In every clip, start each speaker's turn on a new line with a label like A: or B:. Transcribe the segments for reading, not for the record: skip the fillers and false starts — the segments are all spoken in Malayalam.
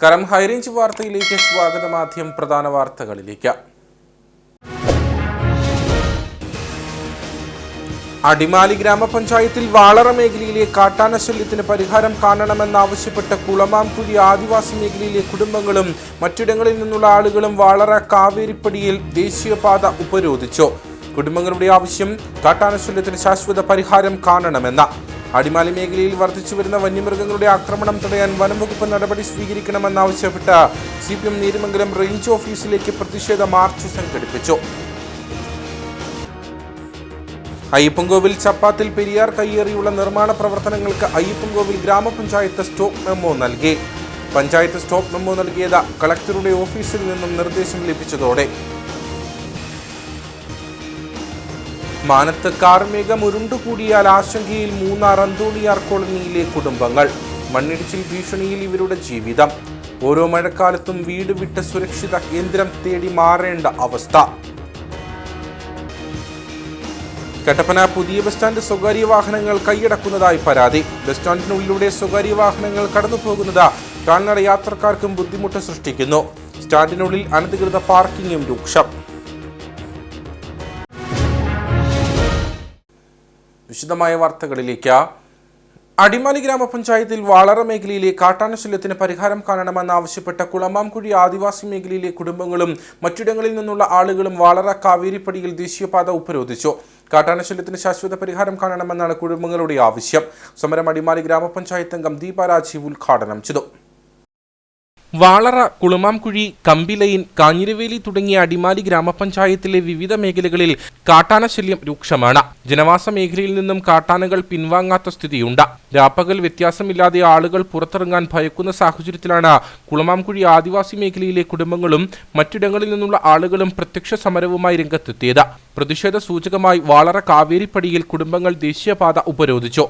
A: നമസ്കാരം. ഹൈറേഞ്ച് വാർത്തയിലേക്ക് സ്വാഗതം. ആദ്യം പ്രധാന വാർത്തകളിലേക്ക്. അടിമാലി ഗ്രാമപഞ്ചായത്തിൽ വാളറ മേഖലയിലെ കാട്ടാന ശല്യത്തിന് പരിഹാരം കാണണമെന്നാവശ്യപ്പെട്ട് കുളമാംകുഴി ആദിവാസി മേഖലയിലെ കുടുംബങ്ങളും മറ്റിടങ്ങളിൽ നിന്നുള്ള ആളുകളും വാളറ കാവേരിപ്പടിയിൽ ദേശീയപാത ഉപരോധിച്ചു. കുടുംബങ്ങളുടെ ആവശ്യം കാട്ടാന ശല്യത്തിന് ശാശ്വത പരിഹാരം കാണണമെന്ന. അടിമാലി മേഖലയിൽ വർദ്ധിച്ചുവരുന്ന വന്യമൃഗങ്ങളുടെ ആക്രമണം തടയാൻ വനംവകുപ്പ് നടപടി സ്വീകരിക്കണമെന്നാവശ്യപ്പെട്ട് CPM നീരിമംഗലം റേഞ്ച് ഓഫീസിലേക്ക് പ്രതിഷേധ മാർച്ച് സംഘടിപ്പിച്ചു. അയ്യപ്പൻകോവിൽ ചപ്പാത്തിൽ പെരിയാർ കയ്യേറിയുള്ള നിർമ്മാണ പ്രവർത്തനങ്ങൾക്ക് അയ്യപ്പൻകോവിൽ ഗ്രാമപഞ്ചായത്ത് സ്റ്റോപ്പ് മെമ്മോ നൽകി. പഞ്ചായത്ത് സ്റ്റോപ്പ് മെമ്മോ നൽകിയത് കളക്ടറുടെ ഓഫീസിൽ നിന്നും നിർദ്ദേശം ലഭിച്ചതോടെ. മാനത്ത് കാർമേഘം ഉരുണ്ടുകൂടിയാൽ ആശങ്കയിൽ മൂന്നാർ അന്തോണിയാർ കോളനിയിലെ കുടുംബങ്ങൾ. മണ്ണിടിച്ചിൽ ഭീഷണിയിൽ ഇവരുടെ ജീവിതം. ഓരോ മഴക്കാലത്തും വീട് വിട്ട് സുരക്ഷിത കേന്ദ്രം തേടി മാറേണ്ട അവസ്ഥ. കട്ടപ്പന പുതിയ ബസ് സ്റ്റാൻഡ് സ്വകാര്യ വാഹനങ്ങൾ കൈയടക്കുന്നതായി പരാതി. ബസ് സ്റ്റാൻഡിനുള്ളിലൂടെ സ്വകാര്യ വാഹനങ്ങൾ കടന്നുപോകുന്നത് കാൽനട യാത്രക്കാർക്കും ബുദ്ധിമുട്ട് സൃഷ്ടിക്കുന്നു. സ്റ്റാൻഡിനുള്ളിൽ അനധികൃത പാർക്കിംഗും രൂക്ഷം. വിശദമായ വാർത്തകളിലേക്ക്. അടിമാലി ഗ്രാമപഞ്ചായത്തിൽ വാളറ മേഖലയിലെ കാട്ടാന ശല്യത്തിന് പരിഹാരം കാണണമെന്നാവശ്യപ്പെട്ട കുളമാംകുഴി ആദിവാസി മേഖലയിലെ കുടുംബങ്ങളും മറ്റിടങ്ങളിൽ നിന്നുള്ള ആളുകളും വാളറ കാവേരിപ്പടിയിൽ ദേശീയപാത ഉപരോധിച്ചു. കാട്ടാന ശല്യത്തിന് ശാശ്വത പരിഹാരം കാണണമെന്നാണ് കുടുംബങ്ങളുടെ ആവശ്യം. സമരം അടിമാലി ഗ്രാമപഞ്ചായത്ത് അംഗം ദീപ രാജീവ് ഉദ്ഘാടനം ചെയ്തു. വാളറ, കുളമാംകുഴി, കമ്പിലൈൻ, കാഞ്ഞിരവേലി തുടങ്ങിയ അടിമാലി ഗ്രാമപഞ്ചായത്തിലെ വിവിധ മേഖലകളിൽ കാട്ടാന ശല്യം രൂക്ഷമാണ്. ജനവാസ മേഖലയിൽ നിന്നും കാട്ടാനകൾ പിൻവാങ്ങാത്ത സ്ഥിതിയുണ്ട്. രാപ്പകൽ വ്യത്യാസമില്ലാതെ ആളുകൾ പുറത്തിറങ്ങാൻ ഭയക്കുന്ന സാഹചര്യത്തിലാണ് കുളമാംകുഴി ആദിവാസി മേഖലയിലെ കുടുംബങ്ങളും മറ്റിടങ്ങളിൽ നിന്നുള്ള ആളുകളും പ്രത്യക്ഷ സമരവുമായി രംഗത്തെത്തിയത്. പ്രതിഷേധ സൂചകമായി വാളറ കാവേരിപ്പടിയിൽ കുടുംബങ്ങൾ ദേശീയപാത ഉപരോധിച്ചു.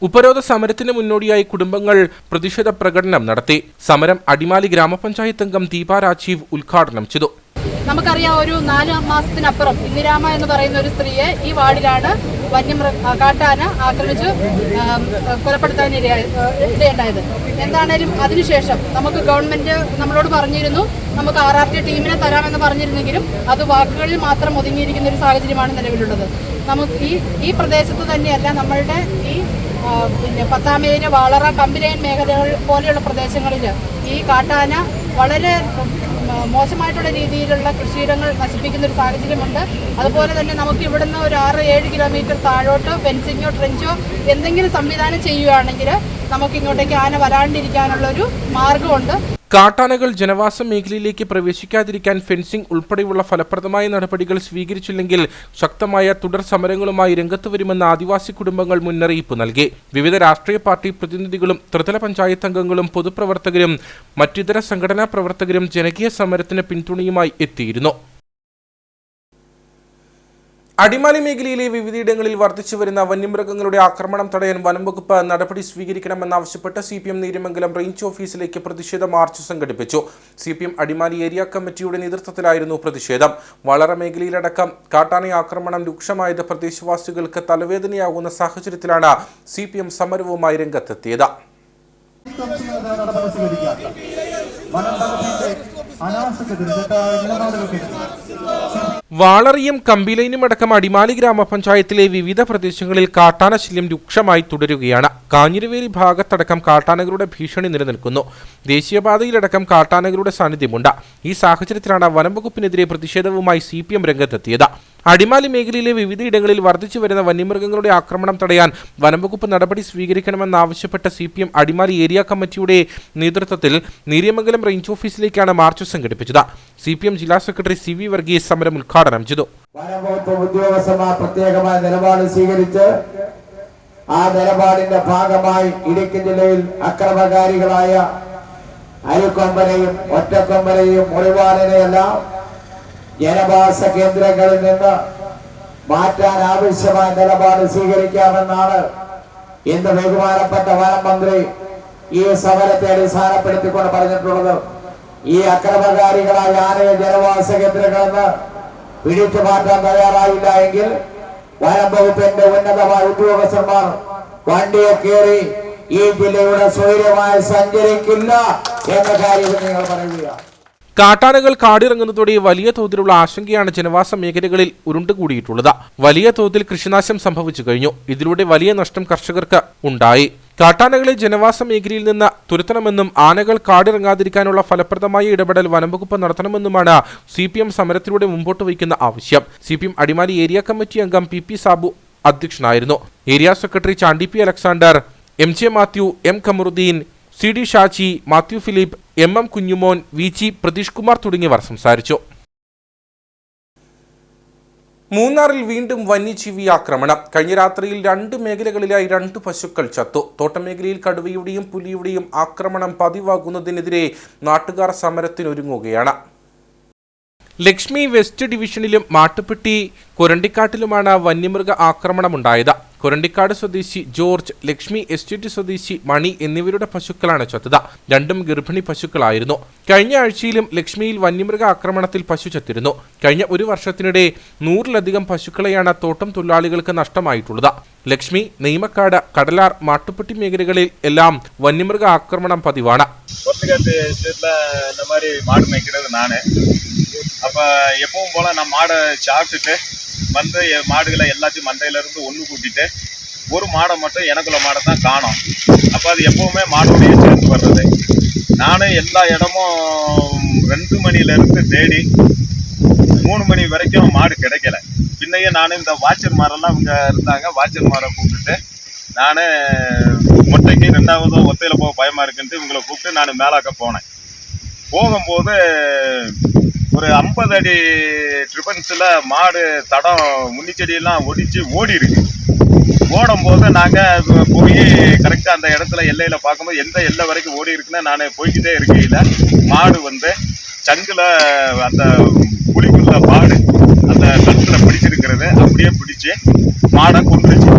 A: ഉപരോധ സമരത്തിന് മുന്നോടിയായി കുടുംബങ്ങൾ പ്രതിഷേധ പ്രകടനം നടത്തി. സമരം അടിമാലി ഗ്രാമപഞ്ചായത്ത് അംഗം ദീപ രാജീവ് ഉദ്ഘാടനം ചെയ്തു.
B: നമുക്കറിയാം, ഒരു 4 മാസത്തിനപ്പുറം ഇന്ദിരാമ എന്ന് പറയുന്ന ഒരു സ്ത്രീയെ ഈ വാർഡിലാണ് കാട്ടാന ആക്രമിച്ച് കൊലപ്പെടുത്താൻ ഇടയുണ്ടായത്. എന്താണേലും അതിനുശേഷം നമുക്ക് ഗവൺമെന്റ് നമ്മളോട് പറഞ്ഞിരുന്നു, നമുക്ക് RRT ടീമിനെ തരാമെന്ന് പറഞ്ഞിരുന്നെങ്കിലും അത് വാക്കുകളിൽ മാത്രം ഒതുങ്ങിയിരിക്കുന്ന ഒരു സാഹചര്യമാണ് നിലവിലുള്ളത്. നമുക്ക് ഈ പ്രദേശത്ത് തന്നെയല്ല, നമ്മളുടെ ഈ പത്താമേര്, വാളറ, കമ്പിലൈൻ മേഖലകൾ പോലെയുള്ള പ്രദേശങ്ങളിൽ ഈ കാട്ടാന വളരെ മോശമായിട്ടുള്ള രീതിയിലുള്ള കൃഷിയിടങ്ങൾ നശിപ്പിക്കുന്ന ഒരു സാഹചര്യമുണ്ട്. അതുപോലെ തന്നെ നമുക്ക് ഇവിടുന്ന് ഒരു 6-7 കിലോമീറ്റർ താഴോട്ടോ ഫെൻസിങ്ങോ ട്രെഞ്ചോ എന്തെങ്കിലും സംവിധാനം ചെയ്യുകയാണെങ്കിൽ നമുക്ക് ഇങ്ങോട്ടേക്ക് ആന വരാണ്ടിരിക്കാനുള്ളൊരു മാർഗമുണ്ട്.
A: കാട്ടാനകൾ ജനവാസ മേഖലയിലേക്ക് പ്രവേശിക്കാതിരിക്കാൻ ഫെൻസിംഗ് ഉൾപ്പെടെയുള്ള ഫലപ്രദമായ നടപടികൾ സ്വീകരിച്ചില്ലെങ്കിൽ ശക്തമായ തുടർ സമരങ്ങളുമായി രംഗത്ത് വരുമെന്ന് ആദിവാസി കുടുംബങ്ങൾ മുന്നറിയിപ്പ് നൽകി. വിവിധ രാഷ്ട്രീയ പാർട്ടി പ്രതിനിധികളും ത്രിതല പഞ്ചായത്ത് അംഗങ്ങളും പൊതുപ്രവർത്തകരും മറ്റിതര സംഘടനാ പ്രവർത്തകരും ജനകീയ സമരത്തിന് പിന്തുണയുമായി എത്തിയിരുന്നു. അടിമാലി മേഖലയിലെ വിവിധയിടങ്ങളിൽ വർദ്ധിച്ചുവരുന്ന വന്യമൃഗങ്ങളുടെ ആക്രമണം തടയാൻ വനംവകുപ്പ് നടപടി സ്വീകരിക്കണമെന്നാവശ്യപ്പെട്ട് CPM നീരിമംഗലം റേഞ്ച് ഓഫീസിലേക്ക് പ്രതിഷേധ മാർച്ച് സംഘടിപ്പിച്ചു. CPM അടിമാലി ഏരിയ കമ്മിറ്റിയുടെ നേതൃത്വത്തിലായിരുന്നു പ്രതിഷേധം. വളറ മേഖലയിലടക്കം കാട്ടാന ആക്രമണം രൂക്ഷമായത് പ്രദേശവാസികൾക്ക് തലവേദനയാകുന്ന സാഹചര്യത്തിലാണ് CPM സമരവുമായി രംഗത്തെത്തിയത്. വാളറിയും കമ്പിലൈനും അടക്കം അടിമാലി ഗ്രാമപഞ്ചായത്തിലെ വിവിധ പ്രദേശങ്ങളിൽ കാട്ടാന ശല്യം രൂക്ഷമായി തുടരുകയാണ്. കാഞ്ഞിരവേലി ഭാഗത്തടക്കം കാട്ടാനകളുടെ ഭീഷണി നിലനിൽക്കുന്നു. ദേശീയപാതയിലടക്കം കാട്ടാനകളുടെ സാന്നിധ്യമുണ്ട്. ഈ സാഹചര്യത്തിലാണ് വനംവകുപ്പിനെതിരെ പ്രതിഷേധവുമായി CPM രംഗത്തെത്തിയത്. അടിമാലി മേഖലയിലെ വിവിധയിടങ്ങളിൽ വർദ്ധിച്ചു വരുന്ന വന്യമൃഗങ്ങളുടെ ആക്രമണം തടയാൻ വനംവകുപ്പ് നടപടി സ്വീകരിക്കണമെന്നാവശ്യപ്പെട്ട CPM അടിമാലി ഏരിയ കമ്മിറ്റിയുടെ നേതൃത്വത്തിൽ നീരിമംഗലം റേഞ്ച് ഓഫീസിലേക്കാണ് മാർച്ച് സംഘടിപ്പിച്ചത്. CPM ജില്ലാ സെക്രട്ടറി CV വർഗീസ് സമരം ഉദ്ഘാടനം ചെയ്തു.
C: വനംവകുപ്പ് ഉദ്യോഗസ്ഥന്മാർ പ്രത്യേകമായ നിലപാട് സ്വീകരിച്ച് ആ നിലപാടിന്റെ ഭാഗമായി ഇടുക്കി ജില്ലയിൽ അക്രമകാരികളായ അരിക്കൊമ്പനെയും ഒറ്റക്കൊമ്പനെയും മുറിവാലിനെയെല്ലാം ജനവാസ കേന്ദ്രങ്ങളിൽ നിന്ന് മാറ്റാൻ ആവശ്യമായ നിലപാട് സ്വീകരിക്കാമെന്നാണ് ഇന്ന് ബഹുമാനപ്പെട്ട വനം മന്ത്രി ഈ സമരത്തെ അടിസ്ഥാനപ്പെടുത്തിക്കൊണ്ട് പറഞ്ഞിട്ടുള്ളത്. ഈ അക്രമകാരികളായ ആനയെ ജനവാസ കേന്ദ്രങ്ങളിൽ നിന്ന് പിടിച്ചു മാറ്റാൻ തയ്യാറായില്ല എങ്കിൽ വനം വകുപ്പിന്റെ ഉന്നതമായ ഉദ്യോഗസ്ഥന്മാർ വണ്ടിയെ കയറി ഈ ജില്ലയുടെ സ്വൈര്യമായി സഞ്ചരിക്കില്ല എന്ന കാര്യം നിങ്ങൾ പറയുക.
A: കാട്ടാനകൾ കാടിറങ്ങുന്നതോടെ വലിയ തോതിലുള്ള ആശങ്കയാണ് ജനവാസ മേഖലകളിൽ ഉരുണ്ടുകൂടിയിട്ടുള്ളത്. വലിയ തോതിൽ കൃഷിനാശം സംഭവിച്ചു കഴിഞ്ഞു. ഇതിലൂടെ വലിയ നഷ്ടം കർഷകർക്ക് ഉണ്ടായി. കാട്ടാനകളെ ജനവാസ മേഖലയിൽ നിന്ന് തുരത്തണമെന്നും ആനകൾ കാടിറങ്ങാതിരിക്കാനുള്ള ഫലപ്രദമായ ഇടപെടൽ വനംവകുപ്പ് നടത്തണമെന്നുമാണ് CPM സമരത്തിലൂടെ മുമ്പോട്ട് വയ്ക്കുന്ന ആവശ്യം. CPM അടിമാലി ഏരിയ കമ്മിറ്റി അംഗം PP സാബു അധ്യക്ഷനായിരുന്നു. Area secretary Chandy P Alexander, MJ Mathew, M Kamaruddin, CD Shaji, Mathew Philip, MM Kunjumon, VG Pratheesh Kumar തുടങ്ങിയവർ സംസാരിച്ചു. മൂന്നാറിൽ വീണ്ടും വന്യജീവി ആക്രമണം. കഴിഞ്ഞ രാത്രിയിൽ 2 മേഖലകളിലായി 2 പശുക്കൾ ചത്തു. തോട്ടമേഖലയിൽ കടുവയുടെയും പുലിയുടെയും ആക്രമണം പതിവാകുന്നതിനെതിരെ നാട്ടുകാർ സമരത്തിനൊരുങ്ങുകയാണ്. ലക്ഷ്മി വെസ്റ്റ് ഡിവിഷനിലും മാട്ടുപ്പെട്ടി കൊരണ്ടിക്കാട്ടിലുമാണ് വന്യമൃഗ ആക്രമണമുണ്ടായത്. കൊരണ്ടിക്കാട് സ്വദേശി ജോർജ്, ലക്ഷ്മി എസ്റ്റേറ്റ് സ്വദേശി മണി എന്നിവരുടെ പശുക്കളാണ് ചത്തത്. 2ഉം ഗർഭിണി പശുക്കളായിരുന്നു. കഴിഞ്ഞ ആഴ്ചയിലും ലക്ഷ്മിയിൽ വന്യമൃഗ ആക്രമണത്തിൽ പശു ചത്തിരുന്നു. കഴിഞ്ഞ 1 വർഷത്തിനിടെ 100-ലധികം പശുക്കളെയാണ് തോട്ടം തൊഴിലാളികൾക്ക് നഷ്ടമായിട്ടുള്ളത്. ലക്ഷ്മി, നെയ്മക്കാട്, കടലാർ, മാട്ടുപ്പെട്ടി മേഖലകളിൽ എല്ലാം വന്യമൃഗ ആക്രമണം പതിവാണ്.
D: அப்போ எப்பவும் போல் நான் மாடை சாப்பிட்டுட்டு வந்து மாடுகளை எல்லாத்தையும் மண்டையிலேருந்து ஒன்று கூட்டிட்டு ஒரு மாடை மட்டும் எனக்குள்ள மாடை தான் காணோம். அப்போ அது எப்போவுமே மாடோடைய சேர்ந்து வர்றது. நானும் எல்லா இடமும் 2 மணிலேருந்து தேடி 3 மணி வரைக்கும் மாடு கிடைக்கல. பின்னையே நானும் இந்த வாச்சர்மாரெல்லாம் இவங்க இருந்தாங்க. வாச்சர்மாரை கூப்பிட்டுட்டு நான் மொட்டைக்கு 2வது ஒத்தையில் போக பயமாக இருக்குன்ட்டு இவங்களை கூப்பிட்டு நான் மேலாக்க போனேன். போகும்போது ஒரு 50 அடி ட்ரிபன்ஸில் மாடு தடம் முன்னிச்செடியெல்லாம் ஒடிச்சு ஓடி இருக்கு. ஓடும்போது நாங்கள் போய் கரெக்டாக அந்த இடத்துல எல்லையில் பார்க்கும்போது எந்த எல்லை வரைக்கும் ஓடி இருக்குன்னு நான் போய்கிட்டே இருக்கையில் மாடு வந்து சங்கில் அந்த புலிக்குள்ள மாடு அந்த கழுத்தில் பிடிச்சிருக்கிறது. அப்படியே பிடிச்சி മാട കൊണ്ടുവച്ചു.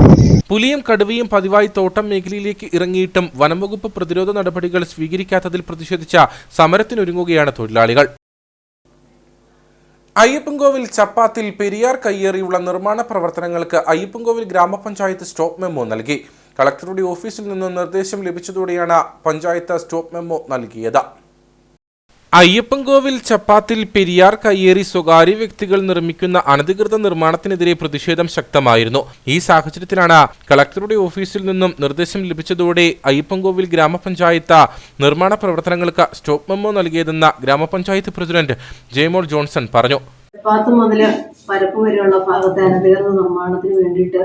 A: പുലിയും കടുവയും പതിവായി തോട്ടം മേഖലയിലേക്ക് ഇറങ്ങിയിട്ടും വനംവകുപ്പ് പ്രതിരോധ നടപടികൾ സ്വീകരിക്കാത്തതിൽ പ്രതിഷേധിച്ച സമരത്തിനൊരുങ്ങുകയാണ് തൊഴിലാളികൾ. അയ്യപ്പൻകോവിൽ ചപ്പാത്തിൽ പെരിയാർ കയ്യേറിയുള്ള നിർമ്മാണ പ്രവർത്തനങ്ങൾക്ക് അയ്യപ്പൻകോവിൽ ഗ്രാമപഞ്ചായത്ത് സ്റ്റോപ്പ് മെമ്മോ നൽകി. കളക്ടറുടെ ഓഫീസിൽ നിന്ന് നിർദ്ദേശം ലഭിച്ചതോടെയാണ് പഞ്ചായത്ത് സ്റ്റോപ്പ് മെമ്മോ നൽകിയത്. അയ്യപ്പൻകോവിൽ ചപ്പാത്തിൽ പെരിയാർ കയ്യേറി സ്വകാര്യ വ്യക്തികൾ നിർമ്മിക്കുന്ന അനധികൃത നിർമ്മാണത്തിനെതിരെ പ്രതിഷേധം ശക്തമായിരുന്നു. ഈ സാഹചര്യത്തിലാണ് കളക്ടറുടെ ഓഫീസിൽ നിന്നും നിർദ്ദേശം ലഭിച്ചതോടെ അയ്യപ്പൻകോവിൽ ഗ്രാമപഞ്ചായത്ത് നിർമ്മാണ പ്രവർത്തനങ്ങൾക്ക് സ്റ്റോപ്പ് മെമ്മോ നൽകിയതെന്ന് ഗ്രാമപഞ്ചായത്ത് പ്രസിഡന്റ് ജയമോൾ ജോൺസൺ പറഞ്ഞു.
E: ചപ്പാത്ത് മുതൽ പരപ്പ് വരെയുള്ള ഭാഗത്തെ അനധികൃത നിർമ്മാണത്തിന് വേണ്ടിയിട്ട്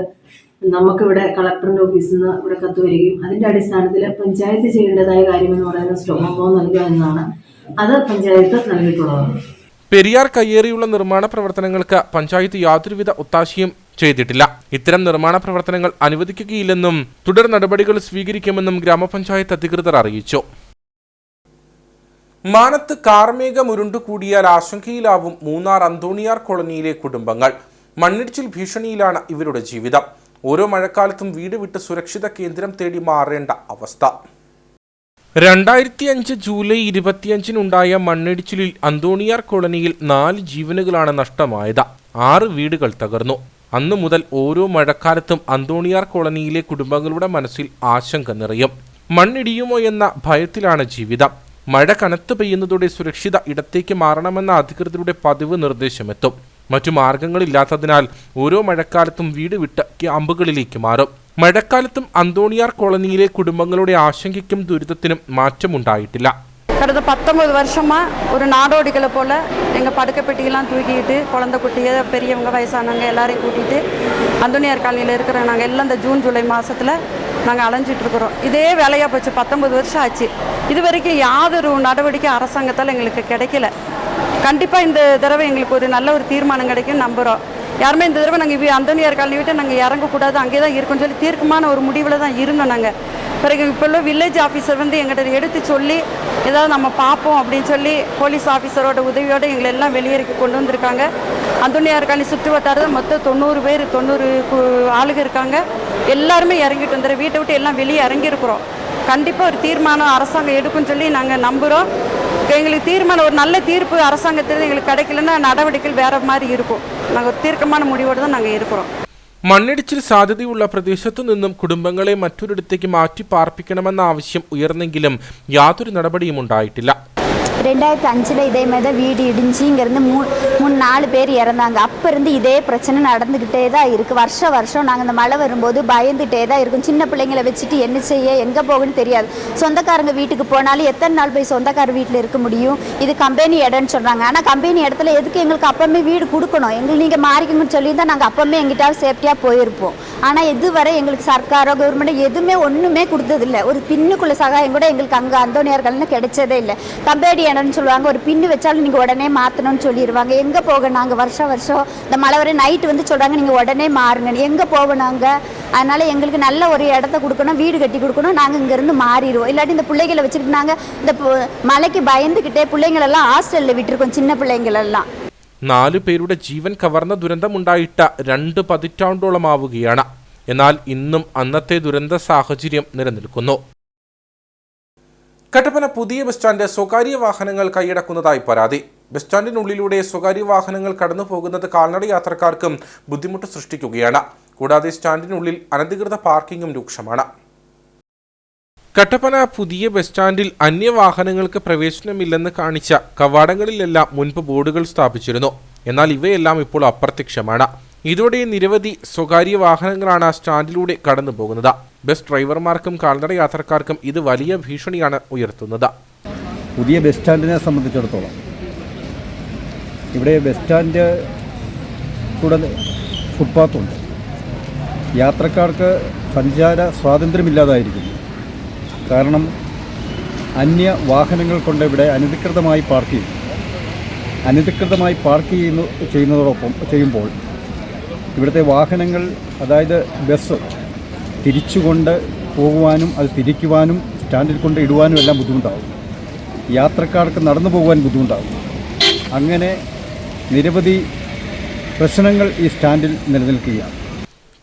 E: നമുക്കിവിടെ കളക്ടറിന്റെ ഓഫീസിൽ നിന്ന് ഇവിടെ കത്ത് വരികയും അതിന്റെ അടിസ്ഥാനത്തിൽ പഞ്ചായത്ത് ചെയ്യേണ്ടതായ കാര്യമെന്ന് പറയുന്ന സ്റ്റോപ്പ് മെമ്മോ നൽകുക എന്നതാണ്. അത് പഞ്ചായത്ത് നൽകിയിട്ടുള്ളതാണ്.
A: പെരിയാർ കയ്യേറിയുള്ള നിർമ്മാണ പ്രവർത്തനങ്ങൾക്ക് പഞ്ചായത്ത് യാതൊരുവിധ ഒത്താശയും ചെയ്തിട്ടില്ല. ഇത്തരം നിർമ്മാണ പ്രവർത്തനങ്ങൾ അനുവദിക്കുകയില്ലെന്നും തുടർ നടപടികൾ സ്വീകരിക്കുമെന്നും ഗ്രാമപഞ്ചായത്ത് അധികൃതർ അറിയിച്ചു. മാനത്ത് കാർമേഘം ഉരുണ്ടുകൂടിയാൽ ആശങ്കയിലാവും മൂന്നാർ അന്തോണിയാർ കോളനിയിലെ കുടുംബങ്ങൾ. മണ്ണിടിച്ചിൽ ഭീഷണിയിലാണ് ഇവരുടെ ജീവിതം. ഓരോ മഴക്കാലത്തും വീട് വിട്ട് സുരക്ഷിത കേന്ദ്രം തേടി മാറേണ്ട അവസ്ഥ. 2005 ജൂലൈ 25-നുണ്ടായ മണ്ണിടിച്ചിലിൽ അന്തോണിയാർ കോളനിയിൽ 4 ജീവനുകളാണ് നഷ്ടമായത്. 6 വീടുകൾ തകർന്നു. അന്നു മുതൽ ഓരോ മഴക്കാലത്തും അന്തോണിയാർ കോളനിയിലെ കുടുംബങ്ങളുടെ മനസ്സിൽ ആശങ്ക നിറയും. മണ്ണിടിയുമോ എന്ന ഭയത്തിലാണ് ജീവിതം. മഴ കനത്ത് പെയ്യുന്നതോടെ സുരക്ഷിത ഇടത്തേക്ക് മാറണമെന്ന അധികൃതരുടെ പതിവ് നിർദ്ദേശമെത്തും. മറ്റു മാർഗങ്ങളില്ലാത്തതിനാൽ ഓരോ മഴക്കാലത്തും വീട് വിട്ട് ക്യാമ്പുകളിലേക്ക് മാറും. മഴക്കാലത്തും അന്തോണിയാർ കോളനിയിലെ കുടുംബങ്ങളുടെ ആശങ്കയ്ക്കും ദുരിതത്തിനും മാറ്റമുണ്ടായിട്ടില്ല.
F: கடந்த 19 வருஷமா ஒரு நாடோடிகளை போல எங்கள் படுக்கைப்பெட்டியெல்லாம் தூக்கிட்டு குழந்தை குட்டியை பெரியவங்க வயசானவங்க எல்லாரையும் கூட்டிகிட்டு அந்தோனியார் காலனியில் இருக்கிற நாங்கள் எல்லாம் இந்த ஜூன் ஜூலை மாதத்தில் நாங்கள் அலைஞ்சிட்ருக்குறோம். இதே வேலையாக போச்சு. 19 வருஷம் ஆச்சு. இது வரைக்கும் யாதொரு நடவடிக்கை அரசாங்கத்தால் எங்களுக்கு கிடைக்கல. கண்டிப்பாக இந்த தடவை எங்களுக்கு ஒரு நல்ல ஒரு தீர்மானம் கிடைக்கும் நம்புகிறோம். யாருமே இந்த தடவை நாங்கள் அந்தோனியார் காலனி விட்டு நாங்கள் இறங்கக்கூடாது, அங்கே தான் இருக்குன்னு சொல்லி தீர்க்கமான ஒரு முடிவில் தான் இருந்தோம் நாங்கள். பிறகு இப்போ உள்ள வில்லேஜ் ஆஃபீஸர் வந்து எங்கிட்ட எடுத்து சொல்லி ஏதாவது நம்ம பார்ப்போம் அப்படின்னு சொல்லி போலீஸ் ஆஃபீஸரோட உதவியோடு எங்களை எல்லாம் வெளியேறி கொண்டு வந்திருக்காங்க. அந்தோனியார் காலனி சுற்று வட்டாரத்தில் மொத்தம் 90 ஆளுங்க இருக்காங்க. எல்லாருமே இறங்கிட்டு வந்துடுற வீட்டை விட்டு எல்லாம் வெளியே இறங்கியிருக்கிறோம். கண்டிப்பாக ஒரு தீர்மானம் அரசாங்கம் எடுக்குன்னு சொல்லி நாங்கள் நம்புகிறோம். எங்களுக்கு தீர்மானம் ஒரு நல்ல தீர்ப்பு அரசாங்கத்தில் எங்களுக்கு கிடைக்கலன்னா நடவடிக்கைகள் வேறு மாதிரி இருக்கும். நாங்கள் ஒரு தீர்க்கமான முடிவோடு தான் நாங்கள் இருக்கிறோம்.
A: മണ്ണിടിച്ചിൽ സാധ്യതയുള്ള പ്രദേശത്തു നിന്നും കുടുംബങ്ങളെ മറ്റൊരിടത്തേക്ക് മാറ്റി പാർപ്പിക്കണമെന്ന ആവശ്യം ഉയർന്നെങ്കിലും യാതൊരു നടപടിയും ഉണ്ടായിട്ടില്ല.
G: 2005 இதே மாதிரி தான் வீடு இடிஞ்சு இங்கேருந்து 3-4 பேர் இறந்தாங்க. அப்போ இருந்து இதே பிரச்சனை நடந்துக்கிட்டே தான் இருக்குது. வருஷம் நாங்கள் இந்த மழை வரும்போது பயந்துகிட்டே தான் இருக்கும். சின்ன பிள்ளைங்களை வச்சுட்டு என்ன செய்ய, எங்கே போகணும்னு தெரியாது. சொந்தக்காரங்க வீட்டுக்கு போனாலும் எத்தனை நாள் போய் சொந்தக்கார வீட்டில் இருக்க முடியும்? இது கம்பெனி இடம்னு சொல்கிறாங்க. ஆனால் கம்பெனி இடத்துல எதுக்கு எங்களுக்கு அப்போமே வீடு கொடுக்கணும்? எங்களுக்கு நீங்கள் மாறிக்கணும்னு சொல்லி தான் நாங்கள் அப்போமே எங்கிட்டாவது சேஃப்டியாக போயிருப்போம். ஆனால் இதுவரை எங்களுக்கு சர்க்காரோ கவர்மெண்ட்டோ எதுவுமே ஒன்றுமே கொடுத்ததில்லை. ஒரு பின்னுக்குள்ள சகாயம் கூட எங்களுக்கு அங்கே அந்தோனியார்கள்னு கிடைச்சதே இல்லை. கம்பெனி இடம்னு சொல்லுவாங்க, ஒரு பின்னு வச்சாலும் நீங்கள் உடனே மாற்றணும்னு சொல்லிடுவாங்க. எங்கே போக நாங்கள் வருஷம் இந்த மழை வரை நைட்டு வந்து சொல்கிறாங்க நீங்கள் உடனே மாறுங்க, எங்கே போவோம் நாங்கள்? அதனால் எங்களுக்கு நல்ல ஒரு இடத்த கொடுக்கணும், வீடு கட்டி கொடுக்கணும். நாங்கள் இங்கேருந்து மாறிடுவோம். இல்லாட்டி இந்த பிள்ளைகளை வச்சுக்கிட்டு நாங்கள் இந்த மழைக்கு பயந்துக்கிட்டே பிள்ளைங்களெல்லாம் ஹாஸ்டலில் விட்டுருக்கோம், சின்ன പിള്ളേങ്ങളെല്ലാം.
A: 4 പേരുടെ ജീവൻ കവർന്ന ദുരന്തമുണ്ടായിട്ട് 2 പതിറ്റാണ്ടോളമാവുകയാണ്. എന്നാൽ ഇന്നും അന്നത്തെ ദുരന്ത സാഹചര്യം നിലനിൽക്കുന്നു. കട്ടപ്പന പുതിയ ബസ് സ്റ്റാൻഡ് സ്വകാര്യ വാഹനങ്ങൾ കൈയടക്കുന്നതായി പരാതി. ബസ് സ്റ്റാൻഡിനുള്ളിലൂടെ സ്വകാര്യ വാഹനങ്ങൾ കടന്നു പോകുന്നത് കാൽനട യാത്രക്കാർക്കും ബുദ്ധിമുട്ട് സൃഷ്ടിക്കുകയാണ്. കൂടാതെ സ്റ്റാൻഡിനുള്ളിൽ അനധികൃത പാർക്കിംഗും രൂക്ഷമാണ്. കട്ടപ്പന പുതിയ ബസ് സ്റ്റാൻഡിൽ അന്യവാഹനങ്ങൾക്ക് പ്രവേശനമില്ലെന്ന് കാണിച്ച കവാടങ്ങളിലെല്ലാം മുൻപ് ബോർഡുകൾ സ്ഥാപിച്ചിരുന്നു. എന്നാൽ ഇവയെല്ലാം ഇപ്പോൾ അപ്രത്യക്ഷമാണ്. ഇതോടെ നിരവധി സ്വകാര്യ വാഹനങ്ങളാണ് സ്റ്റാൻഡിലൂടെ കടന്നു പോകുന്നത്. ബസ് ഡ്രൈവർമാർക്കും കാൽനട യാത്രക്കാർക്കും ഇത് വലിയ ഭീഷണിയാണ് ഉയർത്തുന്നത്.
H: പുതിയ ബസ് സ്റ്റാൻഡിനെ സംബന്ധിച്ചിടത്തോളം ഇവിടെ ബസ് സ്റ്റാൻഡ് കൂടെ ഫുട്പാത്തുണ്ട്. യാത്രക്കാർക്ക് സഞ്ചാര സ്വാതന്ത്ര്യമില്ലാതായിരിക്കുന്നു. കാരണം അന്യ വാഹനങ്ങൾ കൊണ്ട് ഇവിടെ അനധികൃതമായി പാർക്ക് ചെയ്യുമ്പോൾ ഇവിടുത്തെ വാഹനങ്ങൾ, അതായത് ബസ് തിരിച്ചുകൊണ്ട് പോകുവാനും അത് തിരിക്കുവാനും സ്റ്റാൻഡിൽ കൊണ്ട് ഇടുവാനും എല്ലാം ബുദ്ധിമുട്ടാകും. യാത്രക്കാർക്ക് നടന്നു പോകുവാൻ ബുദ്ധിമുട്ടാകും. അങ്ങനെ നിരവധി പ്രശ്നങ്ങൾ ഈ സ്റ്റാൻഡിൽ നിലനിൽക്കുകയാണ്.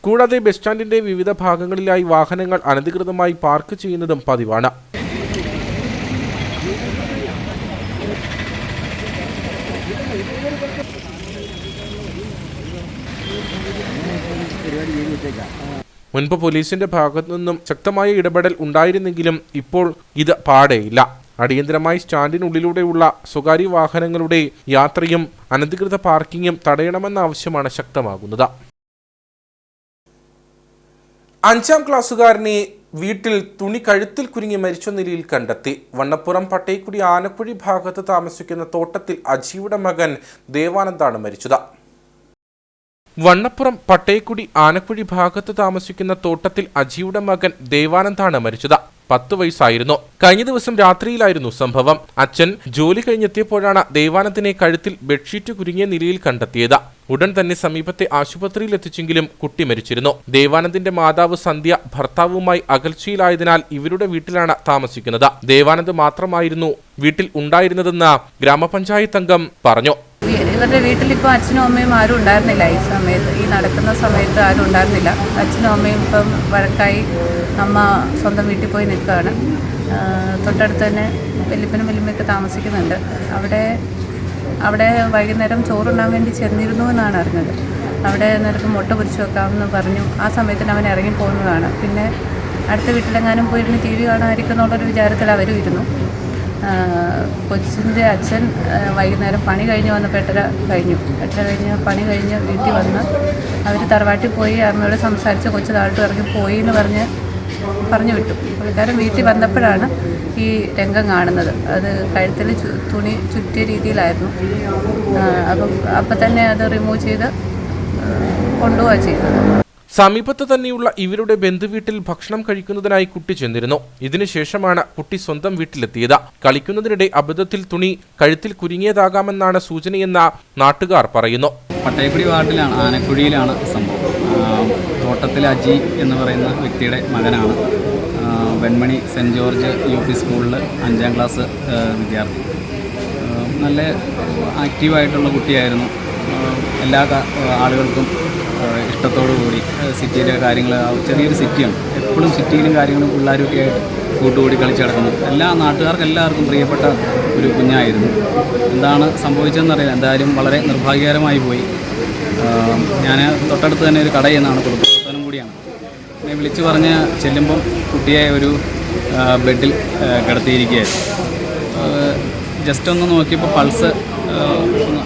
A: കൂടാതെ ബസ് സ്റ്റാൻഡിന്റെ വിവിധ ഭാഗങ്ങളിലായി വാഹനങ്ങൾ അനധികൃതമായി പാർക്ക് ചെയ്യുന്നതും പതിവാണ്. മുൻപ് പോലീസിന്റെ ഭാഗത്തു നിന്നും ശക്തമായ ഇടപെടൽ ഉണ്ടായിരുന്നെങ്കിലും ഇപ്പോൾ ഇത് പാടേയില്ല. അടിയന്തരമായി സ്റ്റാൻഡിനുള്ളിലൂടെയുള്ള സ്വകാര്യ വാഹനങ്ങളുടെ യാത്രയും അനധികൃത പാർക്കിങ്ങും തടയണമെന്ന ആവശ്യമാണ് ശക്തമാകുന്നത്. 5ാം ക്ലാസ്സുകാരനെ വീട്ടിൽ തുണി കഴുത്തിൽ കുരുങ്ങി മരിച്ച നിലയിൽ കണ്ടെത്തി. വണ്ണപ്പുറം പട്ടേക്കുടി ആനക്കുഴി ഭാഗത്ത് താമസിക്കുന്ന തോട്ടത്തിൽ അജിയുടെ മകൻ ദേവാനന്ദാണ് മരിച്ചത്. വണ്ണപ്പുറം പട്ടേക്കുടി ആനക്കുഴി ഭാഗത്ത് താമസിക്കുന്ന തോട്ടത്തിൽ അജിയുടെ മകൻ ദേവാനന്ദാണ് മരിച്ചത്. 10 വയസ്സായിരുന്നു. കഴിഞ്ഞ ദിവസം രാത്രിയിലായിരുന്നു സംഭവം. അച്ഛൻ ജോലി കഴിഞ്ഞെത്തിയപ്പോഴാണ് ദേവാനന്ദിനെ കഴുത്തിൽ ബെഡ്ഷീറ്റ് കുരുങ്ങിയ നിലയിൽ കണ്ടെത്തിയത്. ഉടൻ തന്നെ സമീപത്തെ ആശുപത്രിയിൽ എത്തിച്ചെങ്കിലും കുട്ടി മരിച്ചിരുന്നു. ദേവാനന്ദിന്റെ മാതാവ് സന്ധ്യ ഭർത്താവുമായി അകൽച്ചയിലായതിനാൽ ഇവരുടെ വീട്ടിലാണ് താമസിക്കുന്നത്. ദേവാനന്ദ് മാത്രമായിരുന്നു വീട്ടിൽ ഉണ്ടായിരുന്നതെന്ന് ഗ്രാമപഞ്ചായത്ത് അംഗം പറഞ്ഞു.
B: ഇവരുടെ വീട്ടിലിപ്പോൾ അച്ഛനും അമ്മയും ആരും ഉണ്ടായിരുന്നില്ല. ഈ സമയത്ത്, ഈ നടക്കുന്ന സമയത്ത് ആരും ഉണ്ടായിരുന്നില്ല. അച്ഛനും അമ്മയും ഇപ്പം വഴക്കായി അമ്മ സ്വന്തം വീട്ടിൽ പോയി നിൽക്കുകയാണ്. തൊട്ടടുത്ത് തന്നെ വല്യപ്പനും വല്യമ്മയൊക്കെ താമസിക്കുന്നുണ്ട്. അവിടെ വൈകുന്നേരം ചോറുണ്ണാൻ വേണ്ടി ചെന്നിരുന്നു എന്നാണ് അറിഞ്ഞത്. അവിടെ നിനക്ക് മുട്ട പൊരിച്ച് വെക്കാമെന്ന് പറഞ്ഞു. ആ സമയത്തിന് അവൻ ഇറങ്ങിപ്പോകുന്നതാണ്. പിന്നെ അടുത്ത വീട്ടിലെങ്ങാനും പോയിരുന്ന് TV കാണാമായിരിക്കും എന്നുള്ളൊരു വിചാരത്തിൽ അവരും ഇരുന്നു. കൊച്ചിൻ്റെ അച്ഛൻ വൈകുന്നേരം പണി കഴിഞ്ഞ് വന്നപ്പോൾ 8:30 കഴിഞ്ഞ് പണി കഴിഞ്ഞ് വീട്ടിൽ വന്ന് അവർ തറവാട്ടിൽ പോയി അമ്മയോട് സംസാരിച്ച് കൊച്ചു താഴോട്ട് ഇറങ്ങി പോയി എന്ന് പറഞ്ഞു വിട്ടു. പുള്ളിക്കാരൻ വീട്ടിൽ വന്നപ്പോഴാണ് ഈ രംഗം കാണുന്നത്. അത് കഴുത്തിൽ തുണി ചുറ്റിയ രീതിയിലായിരുന്നു. അപ്പം തന്നെ അത് റിമൂവ് ചെയ്ത് കൊണ്ടുപോവുക ചെയ്തത്.
A: സമീപത്ത് തന്നെയുള്ള ഇവരുടെ ബന്ധുവീട്ടിൽ ഭക്ഷണം കഴിക്കുന്നതിനായി കുട്ടി ചെന്നിരുന്നു. ഇതിനുശേഷമാണ് കുട്ടി സ്വന്തം വീട്ടിലെത്തിയത്. കളിക്കുന്നതിനിടെ അബദ്ധത്തിൽ തുണി കഴുത്തിൽ കുരുങ്ങിയതാകാമെന്നാണ് സൂചനയെന്ന് നാട്ടുകാർ പറയുന്നു.
I: പട്ടയക്കുടി വാർഡിലാണ്, ആനക്കുഴിയിലാണ് സംഭവം. തോട്ടത്തിൽ അജി എന്ന് പറയുന്ന വ്യക്തിയുടെ മകനാണ്. വെൺമണി സെൻറ്റ് ജോർജ് UP സ്കൂളിൽ 5ാം ക്ലാസ് വിദ്യാർത്ഥി. നല്ല ആക്റ്റീവായിട്ടുള്ള കുട്ടിയായിരുന്നു. എല്ലാ ആളുകൾക്കും ഇഷ്ടത്തോടു കൂടി സിറ്റിയിലെ കാര്യങ്ങൾ, ചെറിയൊരു സിറ്റിയാണ്, എപ്പോഴും സിറ്റിയിലും കാര്യങ്ങളും പിള്ളേരൊക്കെ ആയിട്ട് കൂട്ടുകൂടി കളിച്ച് കിടക്കുന്നത്. എല്ലാ നാട്ടുകാർക്ക് എല്ലാവർക്കും പ്രിയപ്പെട്ട ഒരു കുഞ്ഞായിരുന്നു. എന്താണ് സംഭവിച്ചതെന്നറിയില്ല. എന്തായാലും വളരെ നിർഭാഗ്യകരമായി പോയി. ഞാൻ തൊട്ടടുത്ത് തന്നെ ഒരു കടയെന്നാണ്, പൊതുപ്രവർത്തനം കൂടിയാണ്. എന്നെ വിളിച്ചു പറഞ്ഞ് ചെല്ലുമ്പം കുട്ടിയെ ഒരു ബെഡിൽ കിടത്തിയിരിക്കുകയായിരുന്നു. ജസ്റ്റ് ഒന്ന് നോക്കിയപ്പോൾ പൾസ്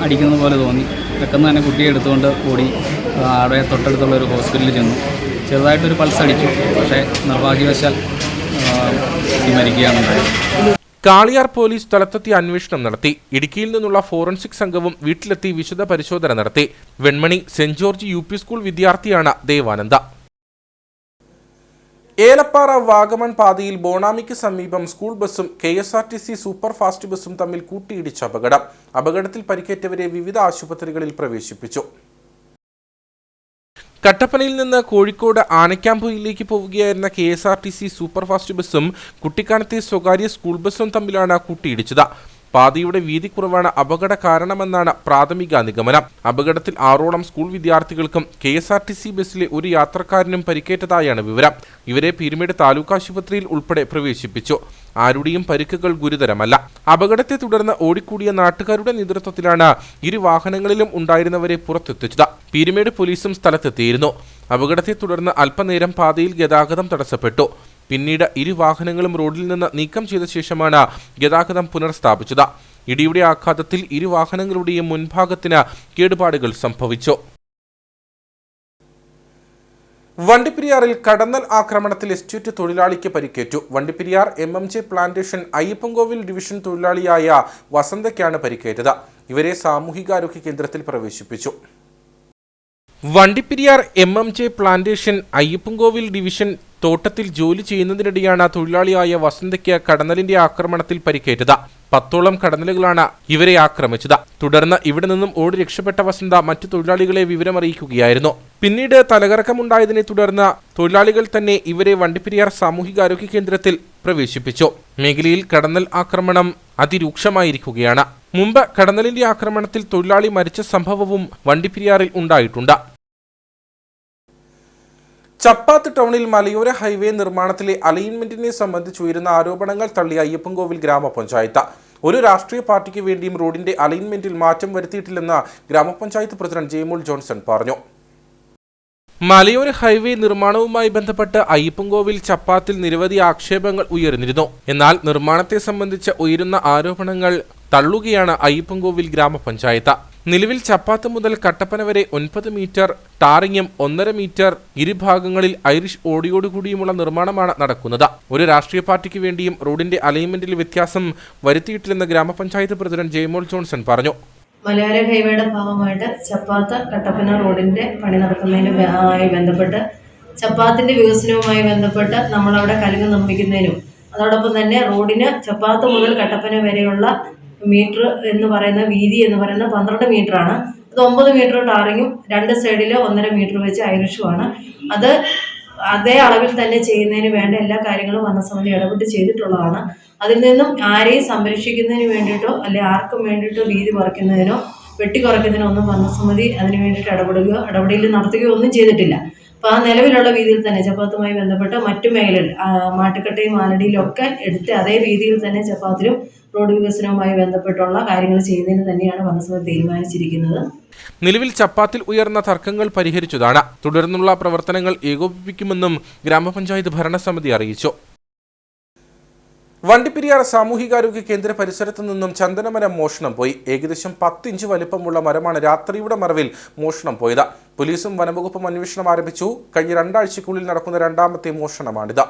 I: അടിക്കുന്നത് പോലെ തോന്നി. പെട്ടെന്ന് തന്നെ കുട്ടിയെ എടുത്തുകൊണ്ട് ഓടി അവിടെ തൊട്ടടുത്തുള്ള ഒരു ഹോസ്പിറ്റലിൽ ചെന്നു. ചെറുതായിട്ടൊരു പൾസ് അടിച്ചു, പക്ഷേ നിർഭാഗ്യവശാൽ മരിക്കുകയാണ് ഉണ്ടായത്.
A: കാളിയാർ പോലീസ് സ്ഥലത്തെത്തി അന്വേഷണം നടത്തി. ഇടുക്കിയിൽ നിന്നുള്ള ഫോറൻസിക് സംഘവും വീട്ടിലെത്തി വിശദ പരിശോധന നടത്തി. Venmony saint George UP school വിദ്യാർത്ഥിയാണ് ദേവാനന്ദ. ഏലപ്പാറ വാഗമൺ പാതയിൽ ബോണാമിക്ക് സമീപം സ്കൂൾ ബസും KSRTC സൂപ്പർ ഫാസ്റ്റ് ബസും തമ്മിൽ കൂട്ടിയിടിച്ച അപകടം. അപകടത്തിൽ പരിക്കേറ്റവരെ വിവിധ ആശുപത്രികളിൽ പ്രവേശിപ്പിച്ചു. കട്ടപ്പനയിൽ നിന്ന് കോഴിക്കോട് ആനക്കാമ്പൊയിലേക്ക് പോവുകയായിരുന്ന KSRTC സൂപ്പർ ഫാസ്റ്റ് ബസും കുട്ടിക്കാനത്തെ സ്വകാര്യ സ്കൂൾ ബസും തമ്മിലാണ് കൂട്ടിയിടിച്ചത്. പാതയുടെ വീതി കുറവാണ് അപകട കാരണമെന്നാണ് പ്രാഥമിക നിഗമനം. അപകടത്തിൽ 6ഓളം സ്കൂൾ വിദ്യാർത്ഥികൾക്കും KSRTC ബസ്സിലെ ഒരു യാത്രക്കാരനും പരിക്കേറ്റതായാണ് വിവരം. ഇവരെ പീരുമേട് താലൂക്ക് ആശുപത്രിയിൽ ഉൾപ്പെടെ പ്രവേശിപ്പിച്ചു. ആരുടെയും പരിക്കുകൾ ഗുരുതരമല്ല. അപകടത്തെ തുടർന്ന് ഓടിക്കൂടിയ നാട്ടുകാരുടെ നേതൃത്വത്തിലാണ് ഇരു വാഹനങ്ങളിലും ഉണ്ടായിരുന്നവരെ പുറത്തെത്തിച്ചത്. പീരുമേട് പോലീസും സ്ഥലത്തെത്തിയിരുന്നു. അപകടത്തെ തുടർന്ന് അല്പനേരം പാതയിൽ ഗതാഗതം തടസ്സപ്പെട്ടു. പിന്നീട് ഇരു വാഹനങ്ങളും റോഡിൽ നിന്ന് നീക്കം ചെയ്ത ശേഷമാണ് ഗതാഗതം പുനഃസ്ഥാപിച്ചത്. ഇടിയുടെ ആഘാതത്തിൽ ഇരു വാഹനങ്ങളുടെയും മുൻഭാഗത്തിന് കേടുപാടുകൾ സംഭവിച്ചു. വണ്ടിപ്പെരിയാറിൽ കടന്നൽ ആക്രമണത്തിൽ എസ്റ്റേറ്റ് തൊഴിലാളിക്ക് പരിക്കേറ്റു. Vandiperiyar MMJ plantation Ayyappankovil division തൊഴിലാളിയായ വസന്തയ്ക്കാണ് പരിക്കേറ്റത്. ഇവരെ സാമൂഹികാരോഗ്യ കേന്ദ്രത്തിൽ പ്രവേശിപ്പിച്ചു. Vandiperiyar MMJ plantation Ayyappankovil division തോട്ടത്തിൽ ജോലി ചെയ്യുന്നതിനിടെയാണ് തൊഴിലാളിയായ വസന്തയ്ക്ക് കടന്നലിന്റെ ആക്രമണത്തിൽ പരിക്കേറ്റത്. 10ഓളം കടന്നലുകളാണ് ഇവരെ ആക്രമിച്ചത്. തുടർന്ന് ഇവിടെ നിന്നും ഓടി രക്ഷപ്പെട്ട വസന്ത മറ്റു തൊഴിലാളികളെ വിവരമറിയിക്കുകയായിരുന്നു. പിന്നീട് തലകറക്കമുണ്ടായതിനെ തുടർന്ന് തൊഴിലാളികൾ തന്നെ ഇവരെ വണ്ടിപ്പെരിയാർ സാമൂഹികാരോഗ്യ കേന്ദ്രത്തിൽ പ്രവേശിപ്പിച്ചു. മേഖലയിൽ കടന്നൽ ആക്രമണം അതിരൂക്ഷമായിരിക്കുകയാണ്. മുമ്പ് കടന്നലിന്റെ ആക്രമണത്തിൽ തൊഴിലാളി മരിച്ച സംഭവവും വണ്ടിപ്പെരിയാറിൽ ഉണ്ടായിട്ടുണ്ട്. ചപ്പാത്ത് ടൗണിൽ മലയോര ഹൈവേ നിർമ്മാണത്തിലെ അലൈൻമെന്റിനെ സംബന്ധിച്ച് ഉയരുന്ന ആരോപണങ്ങൾ തള്ളിയ അയ്യപ്പൻകോവിൽ ഗ്രാമപഞ്ചായത്ത്. ഒരു രാഷ്ട്രീയ പാർട്ടിക്ക് വേണ്ടിയും റോഡിന്റെ അലൈൻമെന്റിൽ മാറ്റം വരുത്തിയിട്ടില്ലെന്ന് ഗ്രാമപഞ്ചായത്ത് പ്രസിഡന്റ് ജെയ്മോൾ ജോൺസൺ പറഞ്ഞു. മലയോര ഹൈവേ നിർമ്മാണവുമായി ബന്ധപ്പെട്ട് അയ്യപ്പൻകോവിൽ ചപ്പാത്തിൽ നിരവധി ആക്ഷേപങ്ങൾ ഉയർന്നിരുന്നു. എന്നാൽ നിർമ്മാണത്തെ സംബന്ധിച്ച് ഉയരുന്ന ആരോപണങ്ങൾ തള്ളുകയാണ് അയ്യപ്പൻകോവിൽ ഗ്രാമപഞ്ചായത്ത്. നിലവിൽ ചപ്പാത്ത് മുതൽ കട്ടപ്പന വരെ 9 മീറ്റർ ടാറിങ്ങും 1.5 മീറ്റർ ഇരുഭാഗങ്ങളിൽ ഐറിഷ് ഓടിയോടുകൂടിയുമുള്ള നിർമ്മാണമാണ് നടക്കുന്നത്. ഒരു രാഷ്ട്രീയ പാർട്ടിക്ക് വേണ്ടിയും റോഡിന്റെ അലൈൻമെന്റിൽ വ്യത്യാസം വരുത്തിയിട്ടില്ലെന്ന് ഗ്രാമപഞ്ചായത്ത് പ്രസിഡന്റ് ജെയ്മോൾ ജോൺസൺ പറഞ്ഞു.
E: മലയോര ഹൈവേയുടെ ഭാഗമായിട്ട് ചപ്പാത്ത് കട്ടപ്പന റോഡിന്റെ പണി നടക്കുന്നതിനുമായി ബന്ധപ്പെട്ട് ചപ്പാത്തിന്റെ വികസനവുമായി ബന്ധപ്പെട്ട് നമ്മളവിടെ കലുങ്ക് നിർമ്മിക്കുന്നതിനും അതോടൊപ്പം തന്നെ റോഡിന് ചപ്പാത്ത് മുതൽ കട്ടപ്പന വരെയുള്ള മീറ്റർ എന്ന് പറയുന്ന വീതി എന്ന് പറയുന്ന 12 മീറ്ററാണ്. അത് 9 മീറ്റർ ടാറിങ്ങും 2 സൈഡിൽ 1.5 മീറ്റർ വെച്ച് ഐറിഷുമാണ്. അത് അതേ അളവിൽ തന്നെ ചെയ്യുന്നതിന് വേണ്ട എല്ലാ കാര്യങ്ങളും ഭരണസമിതി ഇടപെട്ട് ചെയ്തിട്ടുള്ളതാണ്. അതിൽ നിന്നും ആരെയും സംരക്ഷിക്കുന്നതിന് വേണ്ടിയിട്ടോ അല്ലെ ആർക്കും വേണ്ടിയിട്ടോ വീതി കുറയ്ക്കുന്നതിനോ വെട്ടിക്കുറയ്ക്കുന്നതിനോ ഒന്നും ഭരണസമിതി അതിന് വേണ്ടിയിട്ട് ഇടപെടൽ നടത്തുകയോ ഒന്നും ചെയ്തിട്ടില്ല. അപ്പോൾ ആ നിലവിലുള്ള രീതിയിൽ തന്നെ ചപ്പാത്തുമായി ബന്ധപ്പെട്ട് മറ്റു മേഖലയിൽ മാട്ടുക്കട്ടയും ആലടിയിലും ഒക്കെ എടുത്ത് അതേ രീതിയിൽ തന്നെ ചപ്പാത്തിലും റോഡ് വികസനവുമായി ബന്ധപ്പെട്ടുള്ള കാര്യങ്ങൾ ചെയ്യുന്നതിന് തന്നെയാണ് ഭരണസമിതി തീരുമാനിച്ചിരിക്കുന്നത്.
A: നിലവിൽ ചപ്പാത്തിൽ ഉയർന്ന തർക്കങ്ങൾ പരിഹരിച്ചതാണ്. തുടർന്നുള്ള പ്രവർത്തനങ്ങൾ ഏകോപിപ്പിക്കുമെന്നും ഗ്രാമപഞ്ചായത്ത് ഭരണസമിതി അറിയിച്ചു. വണ്ടിപ്പെരിയാർ സാമൂഹികാരോഗ്യ കേന്ദ്ര പരിസരത്തു നിന്നും ചന്ദനമരം മോഷണം പോയി. ഏകദേശം 10 ഇഞ്ച് വലിപ്പമുള്ള മരമാണ് രാത്രിയുടെ മറവിൽ മോഷണം പോയത്. പോലീസും വനംവകുപ്പും അന്വേഷണം ആരംഭിച്ചു. കഴിഞ്ഞ 2 ആഴ്ചയ്ക്കുള്ളിൽ നടക്കുന്ന 2ാമത്തെ മോഷണമാണിത്.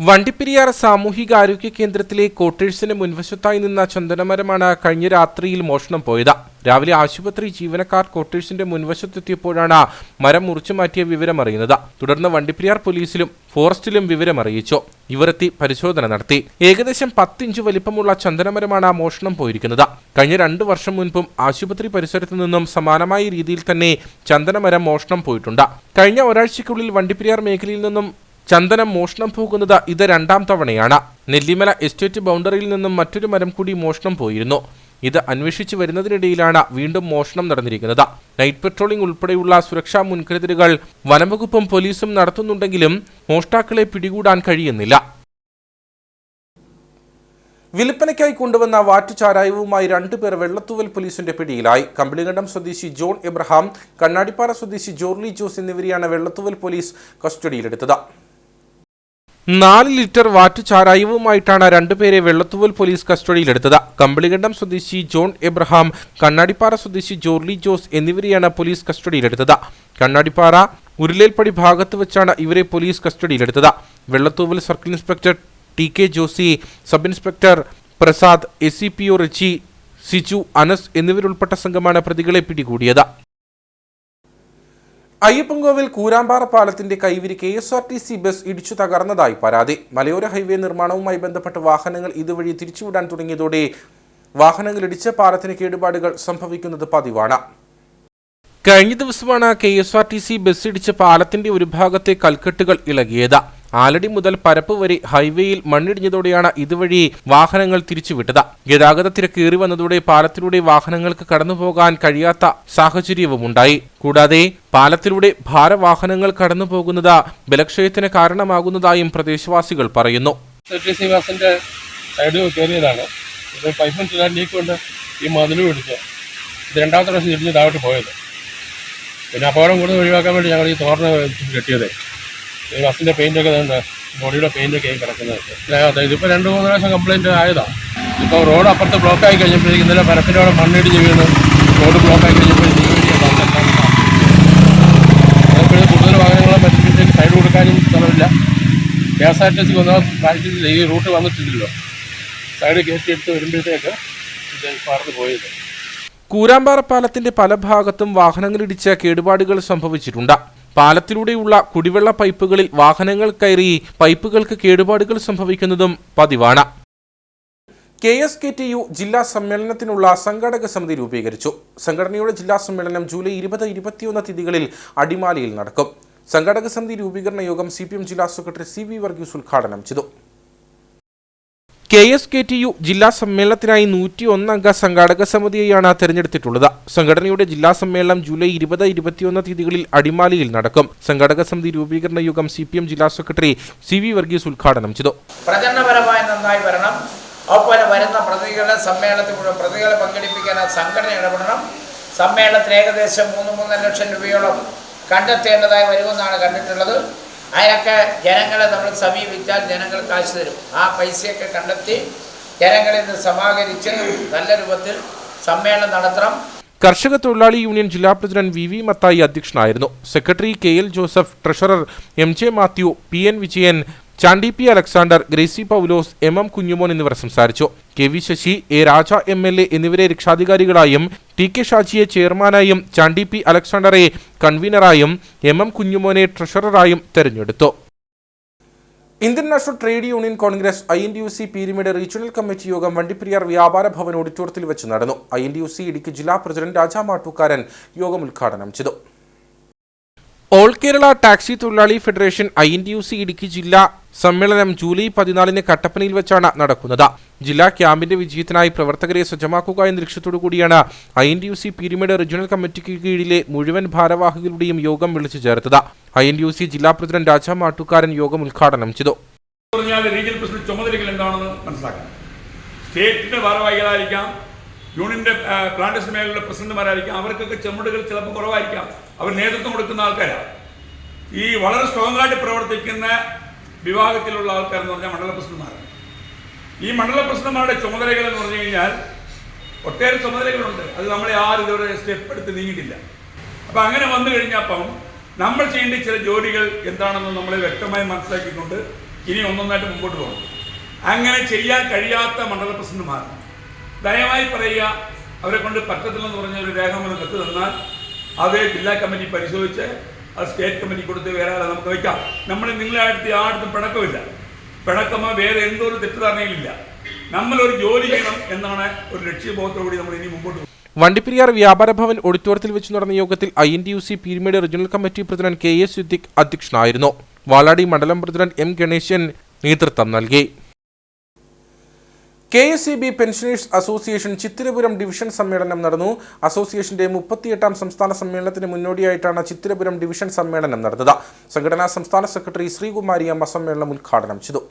A: വണ്ടിപ്പെരിയാർ സാമൂഹികാരോഗ്യ കേന്ദ്രത്തിലെ ക്വാർട്ടേഴ്സിന് മുൻവശത്തായി നിന്ന ചന്ദനമരമാണ് കഴിഞ്ഞ രാത്രിയിൽ മോഷണം പോയത്. രാവിലെ ആശുപത്രി ജീവനക്കാർ ക്വാർട്ടേഴ്സിന്റെ മുൻവശത്തെത്തിയപ്പോഴാണ് മരം മുറിച്ചു മാറ്റിയ വിവരമറിയുന്നത്. തുടർന്ന് വണ്ടിപ്പെരിയാർ പോലീസിലും ഫോറസ്റ്റിലും വിവരമറിയിച്ചു. ഇവരെത്തി പരിശോധന നടത്തി. ഏകദേശം 10 ഇഞ്ച് വലിപ്പമുള്ള ചന്ദനമരമാണ് മോഷണം പോയിരിക്കുന്നത്. കഴിഞ്ഞ 2 വർഷം മുൻപും ആശുപത്രി പരിസരത്തു നിന്നും സമാനമായ രീതിയിൽ തന്നെ ചന്ദനമരം മോഷണം പോയിട്ടുണ്ട്. കഴിഞ്ഞ ഒരാഴ്ചയ്ക്കുള്ളിൽ വണ്ടിപ്പെരിയാർ മേഖലയിൽ നിന്നും ചന്ദനം മോഷണം പോകുന്നത് ഇത് 2ാം തവണയാണ്. നെല്ലിമല എസ്റ്റേറ്റ് ബൗണ്ടറിയിൽ നിന്നും മറ്റൊരു മരം കൂടി മോഷണം പോയിരുന്നു. ഇത് അന്വേഷിച്ചു വരുന്നതിനിടയിലാണ് വീണ്ടും മോഷണം നടന്നിരിക്കുന്നത്. നൈറ്റ് പെട്രോളിംഗ് ഉൾപ്പെടെയുള്ള സുരക്ഷാ മുൻകരുതലുകൾ വനംവകുപ്പും പോലീസും നടത്തുന്നുണ്ടെങ്കിലും മോഷ്ടാക്കളെ പിടികൂടാൻ കഴിയുന്നില്ല. വിൽപ്പനയ്ക്കായി കൊണ്ടുവന്ന വാറ്റുചാരായവുമായി 2 പേർ വെള്ളത്തൂവൽ പോലീസിന്റെ പിടിയിലായി. കമ്പിളികണ്ടം സ്വദേശി ജോൺ എബ്രഹാം, കണ്ണാടിപ്പാറ സ്വദേശി ജോർലി ജോസ് എന്നിവരെയാണ് വെള്ളത്തൂവൽ പോലീസ് കസ്റ്റഡിയിലെടുത്തത്. 4 ലിറ്റർ വാറ്റുചാരായവുമായിട്ടാണ് 2 പേരെ വെള്ളത്തൂവൽ പോലീസ് കസ്റ്റഡിയിലെടുത്തത്. കമ്പിളികണ്ടം സ്വദേശി ജോൺ എബ്രഹാം, കണ്ണാടിപ്പാറ സ്വദേശി ജോർലി ജോസ് എന്നിവരെയാണ് പോലീസ് കസ്റ്റഡിയിലെടുത്തത്. കണ്ണാടിപ്പാറ ഉരുളേൽപ്പടി ഭാഗത്ത് വെച്ചാണ് ഇവരെ പോലീസ് കസ്റ്റഡിയിലെടുത്തത്. Vellathooval circle inspector TK Josy, sub inspector Prasad, SCPO Richie, Siju, Anas എന്നിവരുൾപ്പെട്ട സംഘമാണ് പ്രതികളെ പിടികൂടിയത്. അയ്യപ്പൻകോവിൽ കൂരാമ്പാറ പാലത്തിന്റെ കൈവരി KSRTC ബസ് ഇടിച്ചു തകർന്നതായി പരാതി. മലയോര ഹൈവേ നിർമ്മാണവുമായി ബന്ധപ്പെട്ട് വാഹനങ്ങൾ ഇതുവഴി തിരിച്ചുവിടാൻ തുടങ്ങിയതോടെ വാഹനങ്ങൾ ഇടിച്ച് പാലത്തിന് കേടുപാടുകൾ സംഭവിക്കുന്നത് പതിവാണ്. കഴിഞ്ഞ ദിവസമാണ് KSRTC ബസ് ഇടിച്ച് പാലത്തിന്റെ ഒരു ഭാഗത്തെ കൽക്കെട്ടുകൾ ഇളകിയത്. ആലടി മുതൽ പരപ്പ് വരെ ഹൈവേയിൽ മണ്ണിടിഞ്ഞതോടെയാണ് ഇതുവഴി വാഹനങ്ങൾ തിരിച്ചുവിട്ടത്. ഗതാഗത തിരക്ക് ഏറി വന്നതോടെ പാലത്തിലൂടെ വാഹനങ്ങൾക്ക് കടന്നുപോകാൻ കഴിയാത്ത സാഹചര്യവുമുണ്ടായി. കൂടാതെ പാലത്തിലൂടെ ഭാരവാഹനങ്ങൾ കടന്നുപോകുന്നത് ബലക്ഷയത്തിന് കാരണമാകുന്നതായും പ്രദേശവാസികൾ പറയുന്നു.
J: ബസിന്റെ സൈഡ് കയറിയതാണ്. ഇത് പൈപ്പും നീക്കൊണ്ട് ഈ മതിലും ഇടിച്ച് ഇത് 2ാമത്തെ പ്രാവശ്യം ഇടിഞ്ഞ് താഴോട്ട് പോയത്. പിന്നെ അപകടം കൂടുതൽ ഒഴിവാക്കാൻ വേണ്ടി ഞങ്ങൾ ഈ തോർന്ന് കെട്ടിയത്. ഈ ബസ്സിൻ്റെ പെയിൻ്റൊക്കെ ഉണ്ട്, ബോഡിയുടെ പെയിൻ്റൊക്കെ ആയി കിടക്കുന്നത്. ഇതിപ്പോൾ 2-3 പ്രാവശ്യം കംപ്ലയിൻറ്റ് ആയതാണ്. ഇപ്പോൾ റോഡ് അപ്പുറത്ത് ബ്ലോക്കായി കഴിഞ്ഞപ്പോഴേക്കും ഇന്നലെ പരപ്പിൻ്റെ അവിടെ മണ്ണിടിഞ്ഞ് വീണ് റോഡ് ബ്ലോക്കായി കഴിഞ്ഞപ്പോഴേക്കും കൂടുതൽ വാഹനങ്ങളെ പറ്റുമ്പോഴത്തേക്ക് സൈഡ് കൊടുക്കാനും സ്ഥലമില്ല. KSRTC വന്നാൽ ഈ റൂട്ട് വന്നിട്ടില്ലല്ലോ. സൈഡ് കയറ്റിയെടുത്ത് വരുമ്പോഴത്തേക്ക് ഇത് പറന്ന് പോയത്.
A: കൂരാമ്പാറ പാലത്തിന്റെ പല ഭാഗത്തും വാഹനങ്ങളിടിച്ച് കേടുപാടുകൾ സംഭവിച്ചിട്ടുണ്ട്. പാലത്തിലൂടെയുള്ള കുടിവെള്ള പൈപ്പുകളിൽ വാഹനങ്ങൾ കയറി പൈപ്പുകൾക്ക് കേടുപാടുകൾ സംഭവിക്കുന്നതും പതിവാണ്. KSKTU ജില്ലാ സമ്മേളനത്തിനുള്ള സംഘാടക സമിതി രൂപീകരിച്ചു. സംഘടനയുടെ ജില്ലാ സമ്മേളനം ജൂലൈ 20-21 തീയതികളിൽ അടിമാലിയിൽ നടക്കും. സംഘാടക സമിതി രൂപീകരണ യോഗം CPM ജില്ലാ സെക്രട്ടറി CV വർഗീസ് ഉദ്ഘാടനം ചെയ്തു. KSKTU ജില്ലാ സമ്മേളനത്തിനായി 101 അംഗ സംഘാടക സമിതിയെയാണ് തെരഞ്ഞെടുത്തിട്ടുള്ളത്. സംഘടനയുടെ ജില്ലാ സമ്മേളനം ജൂലൈ 20-21 തീയതികളിൽ അടിമാലിയിൽ നടക്കും. സംഘാടക സമിതി രൂപീകരണ യോഗം CPM ജില്ലാ സെക്രട്ടറി CV വർഗീസ് ഉദ്ഘാടനം ചെയ്തു.
K: പ്രചരണപരമായി നന്നായി വരണം. ഒപ്പം വരുന്ന പ്രതികളുടെ സമ്മേളനത്തിൽ മുഴുവൻ പ്രതികളെ പങ്കെടുപ്പിക്കാൻ സംഘടന ഇടപെടണം. സമ്മേളനത്തിന് ഏകദേശം 3-3 ലക്ഷം രൂപയോളം കണ്ടെത്തേണ്ടതായി വരുമെന്നാണ് കണ്ടിട്ടുള്ളത്. അതൊക്കെ ജനങ്ങളെ നമ്മൾ സമീപിച്ചാൽ ജനങ്ങൾ കാശ് തരും. ആ പൈസയൊക്കെ കണ്ടെത്തി ജനങ്ങളിൽ നിന്ന് സമാഹരിച്ച് നല്ല രൂപത്തിൽ സമ്മേളനം നടത്തണം.
A: കർഷക തൊഴിലാളി യൂണിയൻ ജില്ലാ പ്രസിഡന്റ് VV മത്തായി അധ്യക്ഷനായിരുന്നു. Secretary KL Joseph, treasurer MJ Mathew, PN Vijayan, Chandy P Alexander, Gracy Paulose, MM Kunjumon എന്നിവർ സംസാരിച്ചു. KV Sasi, A Raja MLA എന്നിവരെ രക്ഷാധികാരികളായും TK ഷാജിയെ ചെയർമാനായും ചാണ്ടി P അലക്സാണ്ടറെ കൺവീനറായും MM കുഞ്ഞുമോനെ ട്രഷററായും തെരഞ്ഞെടുത്തു. Indian national trade union Congress INTUC Peermade regional committee യോഗം വണ്ടിപ്പെരിയാർ വ്യാപാര ഭവൻ ഓഡിറ്റോറിയത്തിൽ വെച്ച് നടന്നു. INTUC ഇടുക്കി ജില്ലാ പ്രസിഡന്റ് രാജാ മാട്ടൂക്കാരൻ യോഗം ഉദ്ഘാടനം ചെയ്തു. ഓൾ കേരള ടാക്സി തൊഴിലാളി ഫെഡറേഷൻ INTUC ഇടുക്കി ജില്ലാ സമ്മേളനം ജൂലൈ 14 കട്ടപ്പനയിൽ വെച്ചാണ് നടക്കുന്നത്. ജില്ലാ ക്യാമ്പിന്റെ വിജയത്തിനായി പ്രവർത്തകരെ സജ്ജമാക്കുക എന്ന ലക്ഷ്യത്തോടുകൂടിയാണ് INTUC പീരിമേഡ് റീജിയണൽ കമ്മിറ്റിക്ക് കീഴിലെ മുഴുവൻ ഭാരവാഹികളുടെയും യോഗം വിളിച്ചു ചേർത്തത്. INTUC ജില്ലാ പ്രസിഡന്റ് രാജാ മാട്ടൂക്കാരൻ യോഗം ഉദ്ഘാടനം ചെയ്തു.
L: റീജിയണൽ പ്രസിഡന്റ് ചുമതലകൾ എന്താണെന്ന് മനസ്സിലാക്കണം. സ്റ്റേറ്റിന്റെ ഭാരവാഹികളായിരിക്കാം, യൂണിയന്റെ പ്ലാന്റേഷൻ മേഖലയിലെ പ്രസിഡന്റുമാരായിരിക്കാം. അവർക്കൊക്കെ ചുമടുകൾ ചിലപ്പോൾ കുറവായിരിക്കാം. അവർ നേതൃത്വം കൊടുക്കുന്ന ആൾക്കാരാണ്. ഈ വളരെ സ്ട്രോങ് ആയിട്ട് പ്രവർത്തിക്കുന്ന വിഭാഗത്തിലുള്ള ആൾക്കാരെന്ന് പറഞ്ഞാൽ മണ്ഡല പ്രസിഡന്റുമാരാണ്. ഈ മണ്ഡല പ്രസിഡന്റുമാരുടെ ചുമതലകൾ എന്ന് പറഞ്ഞു കഴിഞ്ഞാൽ ഒട്ടേറെ ചുമതലകളുണ്ട്. അത് നമ്മളെ ആരും ഇതുവരെ സ്റ്റെപ്പ് എടുത്ത് നീങ്ങിയിട്ടില്ല. അപ്പം അങ്ങനെ വന്നു കഴിഞ്ഞപ്പം നമ്മൾ ചെയ്യേണ്ട ചില ജോലികൾ എന്താണെന്ന് നമ്മളെ വ്യക്തമായി മനസ്സിലാക്കിക്കൊണ്ട് ഇനി ഒന്നൊന്നായിട്ട് മുമ്പോട്ട് പോകണം. അങ്ങനെ ചെയ്യാൻ കഴിയാത്ത മണ്ഡല പ്രസിഡന്റുമാർ ദയവായി പറയുക, അവരെ കൊണ്ട് പറ്റത്തില്ലെന്ന് പറഞ്ഞ ഒരു രേഖാമൂലം കത്ത് തന്നാൽ അത് ജില്ലാ കമ്മിറ്റി പരിശോധിച്ച് അത് സ്റ്റേറ്റ് കമ്മിറ്റി കൊടുത്ത് വേറെ നമുക്ക് വയ്ക്കാം. നമ്മൾ നിങ്ങളായിട്ട് ആടുത്തും പിണക്കമില്ല, പിണക്കമോ വേറെ എന്തോ ഒരു തെറ്റിദ്ധാരണയിലില്ല. നമ്മളൊരു ജോലി ചെയ്യണം എന്നാണ് ഒരു ലക്ഷ്യബോധത്തോടുകൂടി നമ്മൾ ഇനി മുമ്പോട്ട് പോകും.
A: വണ്ടിപ്പെരിയാർ വ്യാപാര ഭവൻ ഓഡിറ്റോറിയത്തിൽ വെച്ച് നടന്ന യോഗത്തിൽ INTUC Peermade regional committee president KS Siddique അധ്യക്ഷനായിരുന്നു. വാലാടി മണ്ഡലം പ്രസിഡന്റ് M ഗണേശൻ നേതൃത്വം നൽകി. KSEB pensioners association Chithirapuram division സമ്മേളനം നടന്നു. അസോസിയേഷന്റെ 38ാം സംസ്ഥാന സമ്മേളനത്തിന് മുന്നോടിയായിട്ടാണ് ചിത്തിരപുരം ഡിവിഷൻ സമ്മേളനം നടന്നത്. സംഘടനാ സംസ്ഥാന സെക്രട്ടറി ശ്രീകുമാരി അമ്മ സമ്മേളനം ഉദ്ഘാടനം ചെയ്തു.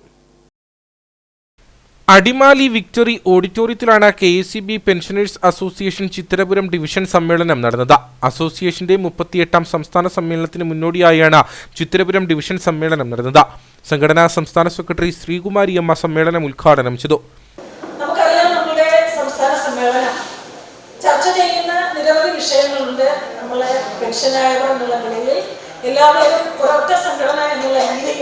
A: അടിമാലി വിക്ടറി ഓഡിറ്റോറിയത്തിലാണ് KSEB pensioners association Chithirapuram division സമ്മേളനം നടന്നത്. അസോസിയേഷന്റെ 38ാം സംസ്ഥാന സമ്മേളനത്തിന് മുന്നോടിയായാണ് ചിത്തിരപുരം ഡിവിഷൻ സമ്മേളനം നടന്നത്. സംഘടനാ സംസ്ഥാന സെക്രട്ടറി ശ്രീകുമാരി അമ്മ സമ്മേളനം ഉദ്ഘാടനം ചെയ്തു.
M: ചർച്ച ചെയ്യുന്ന നിരവധി വിഷയങ്ങളുണ്ട്. നമ്മളെ പെൻഷനായവർ എന്നുള്ള നിലയിൽ എല്ലാവരും ഒരൊറ്റ സംഘടന എന്നുള്ള രീതിയിൽ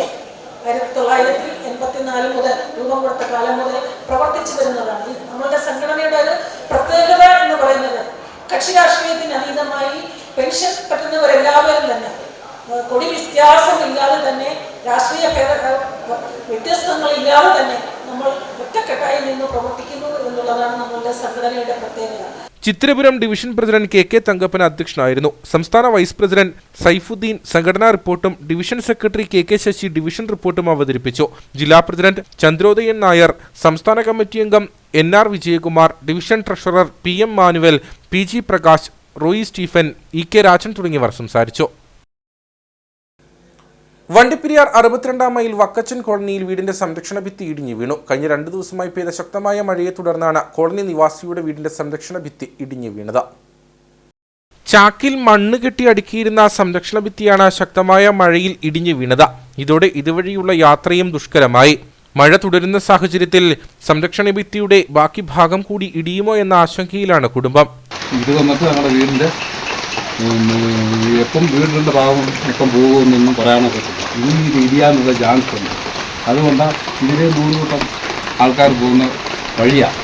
M: 1984 മുതൽ രൂപം കൊടുത്ത കാലം മുതൽ പ്രവർത്തിച്ചു വരുന്നതാണ്. നമ്മളുടെ സംഘടനയുടെ ഒരു പ്രത്യേകത എന്ന് പറയുന്നത് കക്ഷി രാഷ്ട്രീയത്തിന് അതീതമായി പെൻഷൻ പറ്റുന്നവരെല്ലാവരും തന്നെ കൊടി വ്യത്യാസമില്ലാതെ തന്നെ രാഷ്ട്രീയ വ്യത്യസ്തങ്ങളില്ലാതെ തന്നെ നമ്മൾ ഒറ്റക്കെട്ടായി നിന്ന് പ്രവർത്തിക്കുന്നു എന്നുള്ളതാണ് നമ്മളുടെ സംഘടനയുടെ പ്രത്യേകത.
A: Chithirapuram division president KK Thankappan അധ്യക്ഷനായിരുന്നു. സംസ്ഥാന വൈസ് പ്രസിഡന്റ് സൈഫുദ്ദീൻ സംഘടനാ റിപ്പോർട്ടും division secretary KK Sasi division റിപ്പോർട്ടും അവതരിപ്പിച്ചു. ജില്ലാ പ്രസിഡന്റ് ചന്ദ്രോദയൻ നായർ, സംസ്ഥാന കമ്മിറ്റി അംഗം NR Vijayakumar, division treasurer PM Manuel, PG Prakash, Roy Stephen, EK Rajan തുടങ്ങിയവർ സംസാരിച്ചു. വണ്ടിപ്പെരിയാർ 62ാം മൈൽ വക്കച്ചൻ കോളനിയിൽ വീടിന്റെ സംരക്ഷണ ഭിത്തി ഇടിഞ്ഞു വീണു. കഴിഞ്ഞ 2 ദിവസമായി പെയ്ത ശക്തമായ മഴയെ തുടർന്നാണ് കോളനി നിവാസിയുടെ വീടിന്റെ സംരക്ഷണ ഭിത്തി ഇടിഞ്ഞു വീണത്. ചാക്കിൽ മണ്ണ് കെട്ടി അടുക്കിയിരുന്ന സംരക്ഷണ ഭിത്തിയാണ് ശക്തമായ മഴയിൽ ഇടിഞ്ഞു വീണത്. ഇതോടെ ഇതുവഴിയുള്ള യാത്രയും ദുഷ്കരമായി. മഴ തുടരുന്ന സാഹചര്യത്തിൽ സംരക്ഷണ ഭിത്തിയുടെ ബാക്കി ഭാഗം കൂടി ഇടിയുമോ എന്ന ആശങ്കയിലാണ് കുടുംബം.
H: ഇത് വന്നിട്ട് ഞങ്ങളുടെ വീടിൻ്റെ എപ്പം വീടിൻ്റെ ഭാഗം എപ്പം പോകുമെന്നൊന്നും പറയാനൊക്കെ ഈ ഇടിയാനുള്ള ചാൻസ് ഉണ്ട്. അതുകൊണ്ടാണ് ഇതിലെ 3 കൂട്ടം ആൾക്കാർ പോകുന്ന വഴിയാണ്.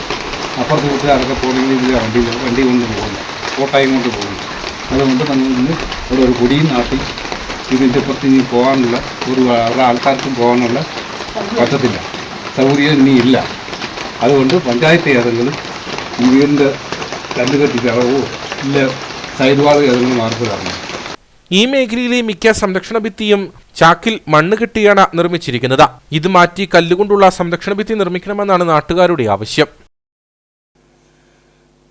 H: അപ്പുറത്ത് കൂട്ടുകാരൊക്കെ പോകണമെങ്കിൽ ഇതിലെ വണ്ടി കൊണ്ട് പോകുന്നു, കോട്ടയം കൊണ്ട് പോകുന്നു. അതുകൊണ്ട് നമ്മൾ ഇന്ന് ഇവിടെ ഒരു കൊടിയും നാട്ടി ഇതിൻ്റെ പുറത്ത് ഇനി പോകാനുള്ള അവരുടെ ആൾക്കാർക്കും പോകാനുള്ള പറ്റത്തില്ല, സൗകര്യം ഇനി ഇല്ല. അതുകൊണ്ട് പഞ്ചായത്ത് ഏതെങ്കിലും ഈ വീടിൻ്റെ കല്ലുകെട്ടിക്കാവോ ഇല്ല സൈഡ് വാൾ ഏതെങ്കിലും മാർക്ക് തരണം.
A: ഈ മേഖലയിലെ മിക്ക സംരക്ഷണ ഭിത്തിയും ചാക്കിൽ മണ്ണ് കെട്ടിയാണ് നിർമ്മിച്ചിരിക്കുന്നത്. ഇത് മാറ്റി കല്ലുകൊണ്ടുള്ള സംരക്ഷണ ഭിത്തി നിർമ്മിക്കണമെന്നാണ് നാട്ടുകാരുടെ ആവശ്യം.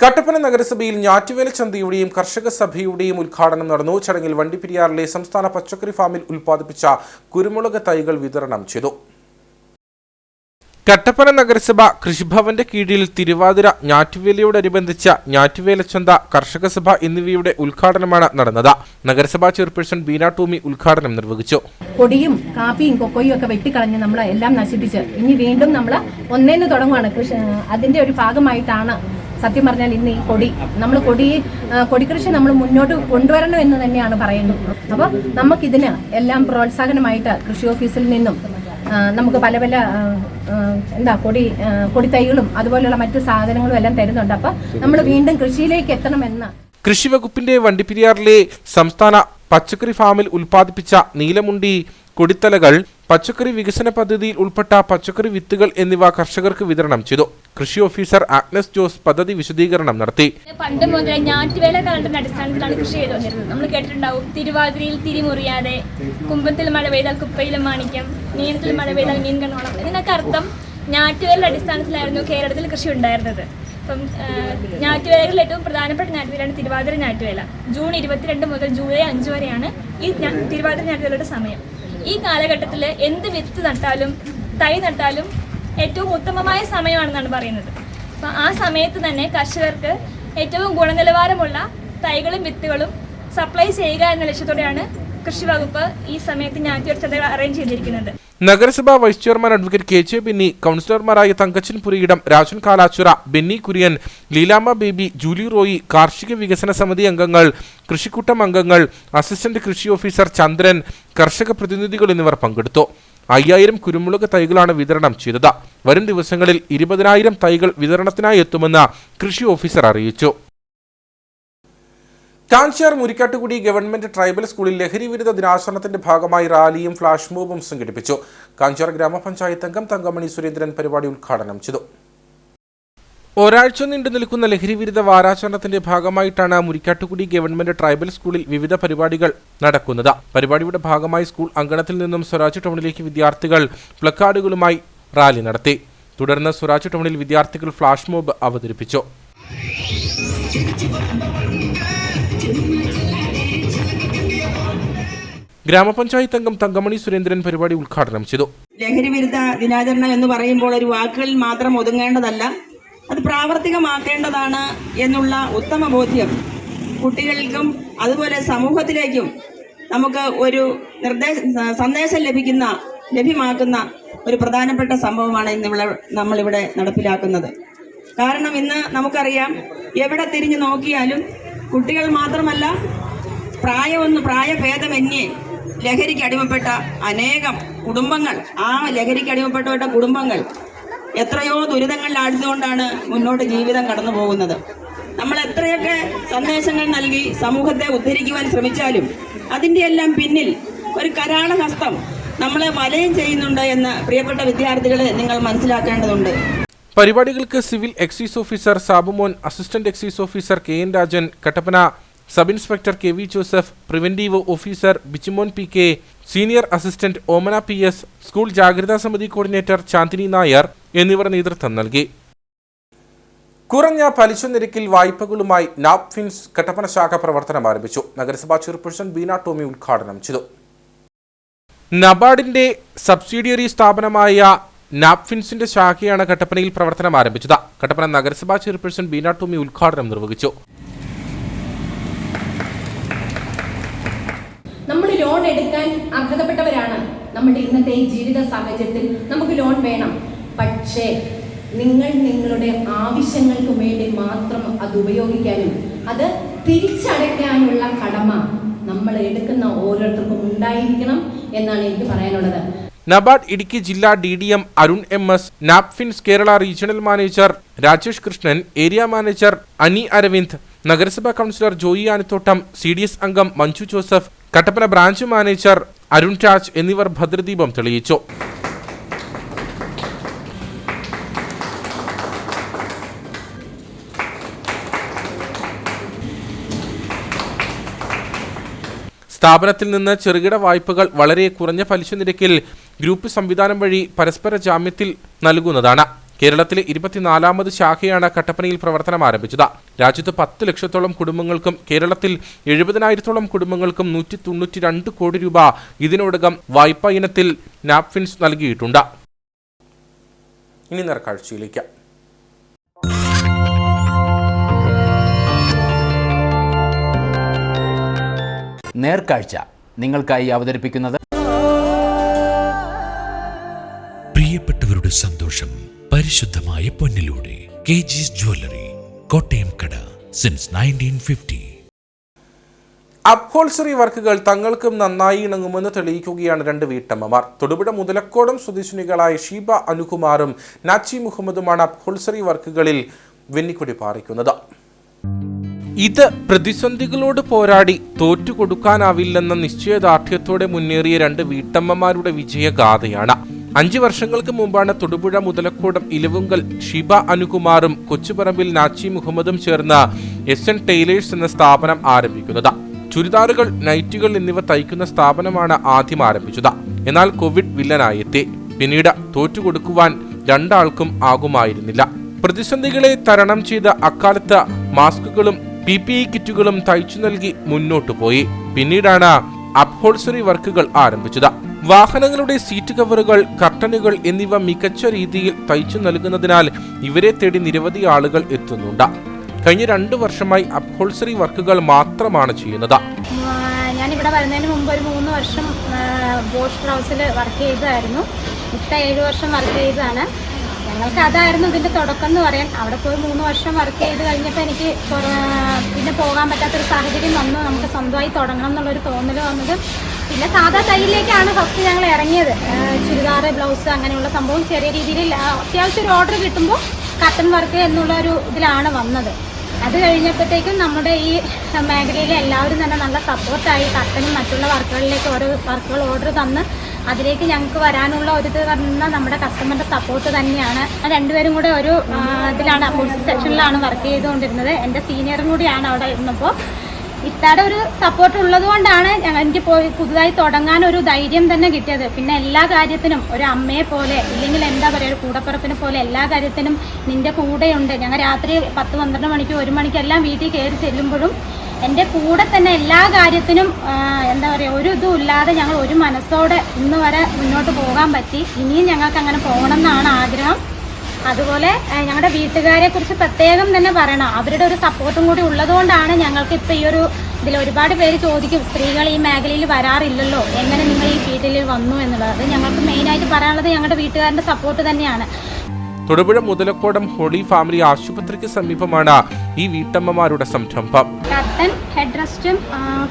A: കട്ടപ്പന നഗരസഭയിൽ ഞാറ്റുവേല ചന്തയുടെയും കർഷക സഭയുടെയും ഉദ്ഘാടനം നടന്നു. ചടങ്ങിൽ വണ്ടിപ്പെരിയാറിലെ സംസ്ഥാന പച്ചക്കറി ഫാമിൽ ഉൽപ്പാദിപ്പിച്ച കുരുമുളക് തൈകൾ വിതരണം ചെയ്തു. കട്ടപ്പന നഗരസഭ കൃഷിഭവന്റെ കീഴിൽ തിരുവാതിര, ഞാറ്റുവേലയോടനുബന്ധിച്ച ഞാറ്റുവേല ചന്ത, കർഷക സഭ എന്നിവയുടെ ഉദ്ഘാടനമാണ് നടന്നത്. നഗരസഭാ ചെയർപേഴ്സൺ ബീന ടോമി ഉദ്ഘാടനം നിർവഹിച്ചു.
N: കൊടിയും കാപ്പിയും കൊക്കോയും ഒക്കെ വെട്ടിക്കളഞ്ഞ് നമ്മൾ എല്ലാം നശിപ്പിച്ച് ഇനി വീണ്ടും നമ്മൾ ഒന്നേന്ന് തുടങ്ങുകയാണ്. അതിന്റെ ഒരു ഭാഗമായിട്ടാണ് സത്യം പറഞ്ഞാൽ ഇന്ന് ഈ കൊടിക്കൃഷി നമ്മൾ മുന്നോട്ട് കൊണ്ടുവരണം എന്ന് തന്നെയാണ് പറയുന്നത്. അപ്പോൾ നമുക്കിതിന് എല്ലാം പ്രോത്സാഹനമായിട്ട് കൃഷി ഓഫീസിൽ നിന്നും നമുക്ക് പല പല കൊടിത്തൈകളും അതുപോലെയുള്ള മറ്റു സാധനങ്ങളും എല്ലാം തരുന്നുണ്ട്. അപ്പോൾ നമ്മൾ വീണ്ടും കൃഷിയിലേക്ക് എത്തണമെന്ന്
A: കൃഷി വകുപ്പിന്റെ വണ്ടിപ്പെരിയാറിലെ സംസ്ഥാന പച്ചക്കറി ഫാമിൽ ഉൽപ്പാദിപ്പിച്ച നീലമുണ്ടി കൊടിത്തലകൾ, പച്ചക്കറി വികസന പദ്ധതിയിൽ ഉൾപ്പെട്ട പച്ചക്കറി വിത്തുകൾ എന്നിവ കർഷകർക്ക് വിതരണം ചെയ്തു. കൃഷി ഓഫീസർ ആഗ്നസ് ജോസ് പദ്ധതി വിശദീകരണം നടത്തി.
O: പണ്ട് മുതൽ ഞാറ്റുവേല കാലത്തിന്റെ അടിസ്ഥാനത്തിലാണ് കൃഷി ചെയ്തുകൊണ്ടിരുന്നത്. നമ്മൾ കേട്ടിട്ടുണ്ടാവും, തിരുവാതിരയിൽ തിരിമുറിയാതെ, കുമ്പത്തിൽ മഴ പെയ്താൽ കുപ്പയിലും മാണിക്യം, മീനത്തിൽ മഴ പെയ്താൽ മീൻ കണ്ണോളം. ഇതിനൊക്കെ അർത്ഥം ഞാറ്റുവേലയുടെ അടിസ്ഥാനത്തിലായിരുന്നു കേരളത്തിൽ കൃഷി ഉണ്ടായിരുന്നത്. അപ്പം ഞാറ്റുവേലകളിൽ ഏറ്റവും പ്രധാനപ്പെട്ട ഞാറ്റുവേലയാണ് തിരുവാതിര ഞാറ്റുവേല. ജൂൺ 22 മുതൽ ജൂലൈ 5 വരെയാണ് ഈ തിരുവാതിര ഞാറ്റുവേലയുടെ സമയം. ഈ കാലഘട്ടത്തിൽ എന്ത് വിത്ത് നട്ടാലും തൈ നട്ടാലും ഏറ്റവും ഉത്തമമായ സമയമാണെന്നാണ് പറയുന്നത്. അപ്പം ആ സമയത്ത് തന്നെ കർഷകർക്ക് ഏറ്റവും ഗുണനിലവാരമുള്ള തൈകളും വിത്തുകളും സപ്ലൈ ചെയ്യുക എന്ന ലക്ഷ്യത്തോടെയാണ് കൃഷി വകുപ്പ് ഈ സമയത്ത് ഞാറ്റുവേല ചന്തകൾ അറേഞ്ച് ചെയ്തിരിക്കുന്നത്.
A: നഗരസഭാ vice chairman advocate KJ Benny, കൗൺസിലർമാരായ തങ്കച്ചൻ പുരിയിടം, രാജൻ കാലാച്ചുറ, ബെന്നി കുര്യൻ, ലീലാമ്മ ബേബി, ജൂലി റോയി, കാർഷിക വികസന സമിതി അംഗങ്ങൾ, കൃഷിക്കൂട്ടം അംഗങ്ങൾ, അസിസ്റ്റന്റ് കൃഷി ഓഫീസർ ചന്ദ്രൻ, കർഷക പ്രതിനിധികൾ എന്നിവർ പങ്കെടുത്തു. 5000 കുരുമുളക് തൈകളാണ് വിതരണം ചെയ്തത്. വരും ദിവസങ്ങളിൽ 20,000 തൈകൾ വിതരണത്തിനായി എത്തുമെന്ന് കൃഷി ഓഫീസർ അറിയിച്ചു. കാഞ്ചാർ മുരിക്കാട്ടുകുടി ഗവൺമെന്റ് ട്രൈബൽ സ്കൂളിൽ ലഹരി വിരുദ്ധ ദിനാചരണത്തിന്റെ ഭാഗമായി റാലിയും ഫ്ലാഷ് മോബും സംഘടിപ്പിച്ചു. കാഞ്ചാർ ഗ്രാമപഞ്ചായത്ത് അംഗം തങ്കമണി സുരേന്ദ്രൻ പരിപാടി ഉദ്ഘാടനം ചെയ്തു. ഒരാഴ്ച നീണ്ടു നിൽക്കുന്ന ലഹരി വിരുദ്ധ വാരാചരണത്തിന്റെ ഭാഗമായിട്ടാണ് മുരിക്കാട്ടുകുടി ഗവൺമെന്റ് ട്രൈബൽ സ്കൂളിൽ വിവിധ പരിപാടികൾ നടക്കുന്നത്. പരിപാടിയുടെ ഭാഗമായി സ്കൂൾ അങ്കണത്തിൽ നിന്നും സ്വരാജ് ടൗണിലേക്ക് വിദ്യാർത്ഥികൾ പ്ലക്കാർഡുകളുമായി റാലി നടത്തി. തുടർന്ന് സ്വരാജ് ടൗണിൽ വിദ്യാർത്ഥികൾ ഫ്ലാഷ് മോബ് അവതരിപ്പിച്ചു. ഗ്രാമപഞ്ചായത്ത് അംഗം തങ്കമണി സുരേന്ദ്രൻ പരിപാടി ഉദ്ഘാടനം ചെയ്തു.
P: ലഹരി വിരുദ്ധ ദിനാചരണം എന്ന് പറയുമ്പോൾ ഒരു വാക്കുകളിൽ മാത്രം ഒതുങ്ങേണ്ടതല്ല, അത് പ്രാവർത്തികമാക്കേണ്ടതാണ് എന്നുള്ള ഉത്തമ ബോധ്യം കുട്ടികൾക്കും അതുപോലെ സമൂഹത്തിലേക്കും നമുക്ക് ഒരു സന്ദേശം ലഭ്യമാക്കുന്ന ഒരു പ്രധാനപ്പെട്ട സംഭവമാണ് ഇന്ന് നമ്മളിവിടെ നടപ്പിലാക്കുന്നത്. കാരണം ഇന്ന് നമുക്കറിയാം, എവിടെ തിരിഞ്ഞു നോക്കിയാലും കുട്ടികൾ മാത്രമല്ല പ്രായഭേദമന്യേ ലഹരിക്ക് അടിമപ്പെട്ട അനേകം കുടുംബങ്ങൾ, ആ ലഹരിക്ക് അടിമപ്പെട്ടവരുടെ കുടുംബങ്ങൾ എത്രയോ ദുരിതങ്ങളിൽ ആഴ്ന്നുകൊണ്ടാണ് മുന്നോട്ട് ജീവിതം കടന്നു പോകുന്നത്. നമ്മൾ എത്രയൊക്കെ സന്ദേശങ്ങൾ നൽകി സമൂഹത്തെ ഉദ്ധരിക്കുവാൻ ശ്രമിച്ചാലും അതിൻ്റെ എല്ലാം പിന്നിൽ ഒരു കരാളഹസ്തം നമ്മളെ വലയം ചെയ്യുന്നുണ്ട് എന്ന് പ്രിയപ്പെട്ട വിദ്യാർത്ഥികളെ നിങ്ങൾ മനസ്സിലാക്കേണ്ടതുണ്ട്.
A: പരിപാടികൾക്ക് civil excise officer Sabumon, assistant excise officer KN Rajan, Kattappana sub inspector KV Joseph, preventive officer Bichumon PK, senior assistant Omana PS, school ജാഗ്രതാ സമിതി കോർഡിനേറ്റർ ചാന്ദിനി നായർ എന്നിവർ നേതൃത്വം നൽകി. കുറഞ്ഞ പലിശ നിരക്കിൽ വായ്പകളുമായി നാപ്ഫിൻസ് കട്ടപ്പന ശാഖ പ്രവർത്തനം ആരംഭിച്ചു. നഗരസഭാ ചെയർപേഴ്സൺ ബീന ടോമി ഉദ്ഘാടനം ചെയ്തു. നബാർഡിന്റെ സബ്സിഡിയറി സ്ഥാപനമായ നാപ്ഫിൻസിന്റെ ശാഖയാണ് കട്ടപ്പനയിൽ പ്രവർത്തനം ആരംഭിച്ചത്. കട്ടപ്പന നഗരസഭാ ചെയർപേഴ്സൺ ബീന ടോമി ഉദ്ഘാടനം നിർവഹിച്ചു.
N: നമ്മൾ ലോൺ എടുക്കാൻ അർഹതപ്പെട്ടവരാണ്. നമ്മുടെ ഇന്നത്തെ ഈ ജീവിത സാഹചര്യത്തിൽ നമുക്ക് ലോൺ വേണം. പക്ഷേ നിങ്ങളുടെ ആവശ്യങ്ങൾക്ക് വേണ്ടി മാത്രം അത് ഉപയോഗിക്കാനും അത് തിരിച്ചടയ്ക്കാനുള്ള കടമ നമ്മൾ എടുക്കുന്ന ഓരോരുത്തർക്കും ഉണ്ടായിരിക്കണം എന്നാണ് എനിക്ക് പറയാനുള്ളത്.
A: നബാർഡ് ഇടുക്കി ജില്ലാ DDM Arun MS, Napfins Kerala regional manager Rajesh Krishnan, area manager Ani Aravind, നഗരസഭാ കൗൺസിലർ ജോയി ആനത്തോട്ടം, CDS അംഗം മഞ്ജു ജോസഫ്, കട്ടപ്പന ബ്രാഞ്ച് മാനേജർ അരുൺ രാജ് എന്നിവർ ഭദ്രദീപം തെളിയിച്ചു. സ്ഥാപനത്തിൽ നിന്ന് ചെറുകിട വായ്പകൾ വളരെ കുറഞ്ഞ പലിശ നിരക്കിൽ ഗ്രൂപ്പ് സംവിധാനം വഴി പരസ്പര ജാമ്യത്തിൽ നൽകുന്നതാണ്. കേരളത്തിലെ 24ാമത് ശാഖയാണ് കട്ടപ്പനയിൽ പ്രവർത്തനം ആരംഭിച്ചത്. രാജ്യത്ത് 10 ലക്ഷത്തോളം കുടുംബങ്ങൾക്കും കേരളത്തിൽ 70,000-ഓളം കുടുംബങ്ങൾക്കും 192 കോടി രൂപ ഇതിനോടകം വായ്പാ ഇനത്തിൽ നാപ്ഫിൻസ് നൽകിയിട്ടുണ്ട്. ഇനി നേർക്കാഴ്ചയിലേക്ക്.
Q: നേർക്കാഴ്ച നിങ്ങൾക്കായി അവതരിപ്പിക്കുന്നത്
R: പ്രിയപ്പെട്ടവരുടെ സന്തോഷം പരിശുദ്ധമായ പൊന്നിലൂടെ KG's ജ്വല്ലറി, കോട്ടയം കട, സിൻസ് 1950.
A: അപ്ഹോൾസറി വർക്കുകൾ തങ്ങൾക്കും നന്നായി ഇണങ്ങുമെന്ന് തെളിയിക്കുകയാണ് 2 വീട്ടമ്മമാർ. തൊടുപുഴ മുതലക്കോടം സ്വദേശിനികളായ ഷീബ അനുകുമാറും നാച്ചി മുഹമ്മദുമാണ് അപ്ഹോൾസറി വർക്കുകളിൽ വെന്നിക്കൊടി പാറിക്കുന്നത്. ഇത് പ്രതിസന്ധികളോട് പോരാടി തോറ്റുകൊടുക്കാനാവില്ലെന്ന നിശ്ചയദാർഢ്യത്തോടെ മുന്നേറിയ 2 വീട്ടമ്മമാരുടെ വിജയഗാഥയാണ്. 5 വർഷങ്ങൾക്ക് മുമ്പാണ് തൊടുപുഴ മുതലക്കോടം ഇലവുങ്കൽ ഷീബ അനുകുമാറും കൊച്ചുപറമ്പിൽ നാച്ചി മുഹമ്മദും ചേർന്ന് SN ടൈലേഴ്സ് എന്ന സ്ഥാപനം ആരംഭിക്കുന്നത്. ചുരിദാറുകൾ, നൈറ്റുകൾ എന്നിവ തയ്ക്കുന്ന സ്ഥാപനമാണ് ആദ്യം ആരംഭിച്ചത്. എന്നാൽ കോവിഡ് വില്ലനായെത്തി. പിന്നീട് തോറ്റുകൊടുക്കുവാൻ 2 ആൾക്കും ആകുമായിരുന്നില്ല. പ്രതിസന്ധികളെ തരണം ചെയ്ത് അക്കാലത്ത് മാസ്കുകളും PPE കിറ്റുകളും തയ്ച്ചു നൽകി മുന്നോട്ടു പോയി. പിന്നീടാണ് അപ്ഹോൾസറി വർക്കുകൾ ആരംഭിച്ചത്. വാഹനങ്ങളുടെ സീറ്റ് കവറുകൾ, കർട്ടനുകൾ എന്നിവ മികച്ച രീതിയിൽ തയ്ച്ചു നൽകുന്നതിനാൽ ഇവരെ തേടി നിരവധി ആളുകൾ എത്തുന്നുണ്ട്. കഴിഞ്ഞ 2 വർഷമായി അപ്ഹോൾസറി വർക്കുകൾ മാത്രമാണ് ചെയ്യുന്നത്.
S: ഞാനിവിടെ വരുന്നതിന് മുമ്പ് ഒരു 3 വർഷം പോസ്റ്റ് ഹൗസിൽ വർക്ക് ചെയ്തതായിരുന്നു. ഇപ്പം 7 വർഷം വർക്ക് ചെയ്തതാണ്. ഞങ്ങൾക്ക് അതായിരുന്നു ഇതിൻ്റെ തുടക്കം എന്ന് പറയാൻ. അവിടെ പോയി 3 വർഷം വർക്ക് ചെയ്ത് കഴിഞ്ഞപ്പോൾ എനിക്ക് പിന്നെ പോകാൻ പറ്റാത്തൊരു സാഹചര്യം വന്നു. നമുക്ക് സ്വന്തമായി തുടങ്ങണം എന്നുള്ളൊരു തോന്നൽ വന്നത്. പിന്നെ സാധാ തയ്യലിലേക്കാണ് ഫസ്റ്റ് ഞങ്ങൾ ഇറങ്ങിയത്. ചുരിദാർ, ബ്ലൗസ് അങ്ങനെയുള്ള സംഭവം ചെറിയ രീതിയിൽ അത്യാവശ്യം ഒരു ഓർഡർ കിട്ടുമ്പോൾ കട്ടൺ വർക്ക് എന്നുള്ള ഒരു ഇതിലാണ് വന്നത്. അത് കഴിഞ്ഞപ്പോഴത്തേക്കും നമ്മുടെ ഈ മേഖലയിലെ എല്ലാവരും തന്നെ നല്ല സപ്പോർട്ടായി. കട്ടനും മറ്റുള്ള വർക്കുകളിലേക്ക് ഓരോ വർക്കുകൾ ഓർഡർ തന്ന് അതിലേക്ക് ഞങ്ങൾക്ക് വരാനുള്ള ഒരു ഇത് പറഞ്ഞാൽ നമ്മുടെ കസ്റ്റമറിൻ്റെ സപ്പോർട്ട് തന്നെയാണ്. രണ്ടുപേരും കൂടെ ഒരു ഇതിലാണ് അപ്പോസിറ്റ് സെക്ഷനിലാണ് വർക്ക് ചെയ്തുകൊണ്ടിരുന്നത്. എൻ്റെ സീനിയറും കൂടിയാണ് അവിടെ ഇരുന്നപ്പോൾ. ഇത്താടെ ഒരു സപ്പോർട്ട് ഉള്ളത് കൊണ്ടാണ് എനിക്ക് പോയി പുതുതായി തുടങ്ങാൻ ഒരു ധൈര്യം തന്നെ കിട്ടിയത്. പിന്നെ എല്ലാ കാര്യത്തിനും ഒരു അമ്മയെ പോലെ ഇല്ലെങ്കിൽ എന്താ പറയുക, ഒരു കൂടപ്പിറപ്പിനെ പോലെ എല്ലാ കാര്യത്തിനും നിൻ്റെ കൂടെയുണ്ട്. ഞങ്ങൾ രാത്രി 10-12 മണിക്ക് 1 മണിക്കെല്ലാം വീട്ടിൽ കയറി ചെല്ലുമ്പോഴും എൻ്റെ കൂടെ തന്നെ എല്ലാ കാര്യത്തിനും എന്താ പറയുക, ഒരു ഇതും ഇല്ലാതെ ഞങ്ങൾ ഒരു മനസ്സോടെ ഇന്ന് വരെ മുന്നോട്ട് പോകാൻ പറ്റി. ഇനിയും ഞങ്ങൾക്ക് അങ്ങനെ പോകണം എന്നാണ് ആഗ്രഹം. അതുപോലെ ഞങ്ങളുടെ വീട്ടുകാരെ കുറിച്ച് പ്രത്യേകം തന്നെ പറയണം. അവരുടെ ഒരു സപ്പോർട്ടും കൂടി ഉള്ളതുകൊണ്ടാണ് ഞങ്ങൾക്ക് ഇപ്പോൾ ഈ ഒരു ഇതിൽ ഒരുപാട് പേര് ചോദിക്കും, സ്ത്രീകൾ ഈ മേഖലയിൽ വരാറില്ലല്ലോ, എങ്ങനെ നിങ്ങൾ ഈ ഫീൽഡിൽ വന്നു എന്നുള്ളത്. അത് ഞങ്ങൾക്ക് മെയിനായിട്ട് പറയാനുള്ളത് ഞങ്ങളുടെ വീട്ടുകാരുടെ സപ്പോർട്ട് തന്നെയാണ്.
A: തൊടുപുഴ മുതലക്കോടം ഹോളി ഫാമിലി ആശുപത്രിക്ക് സമീപമാണ് ഈ വീട്ടമ്മമാരുടെ സംരംഭം.
S: കട്ടൻ, ഹെഡ് റെസ്റ്റും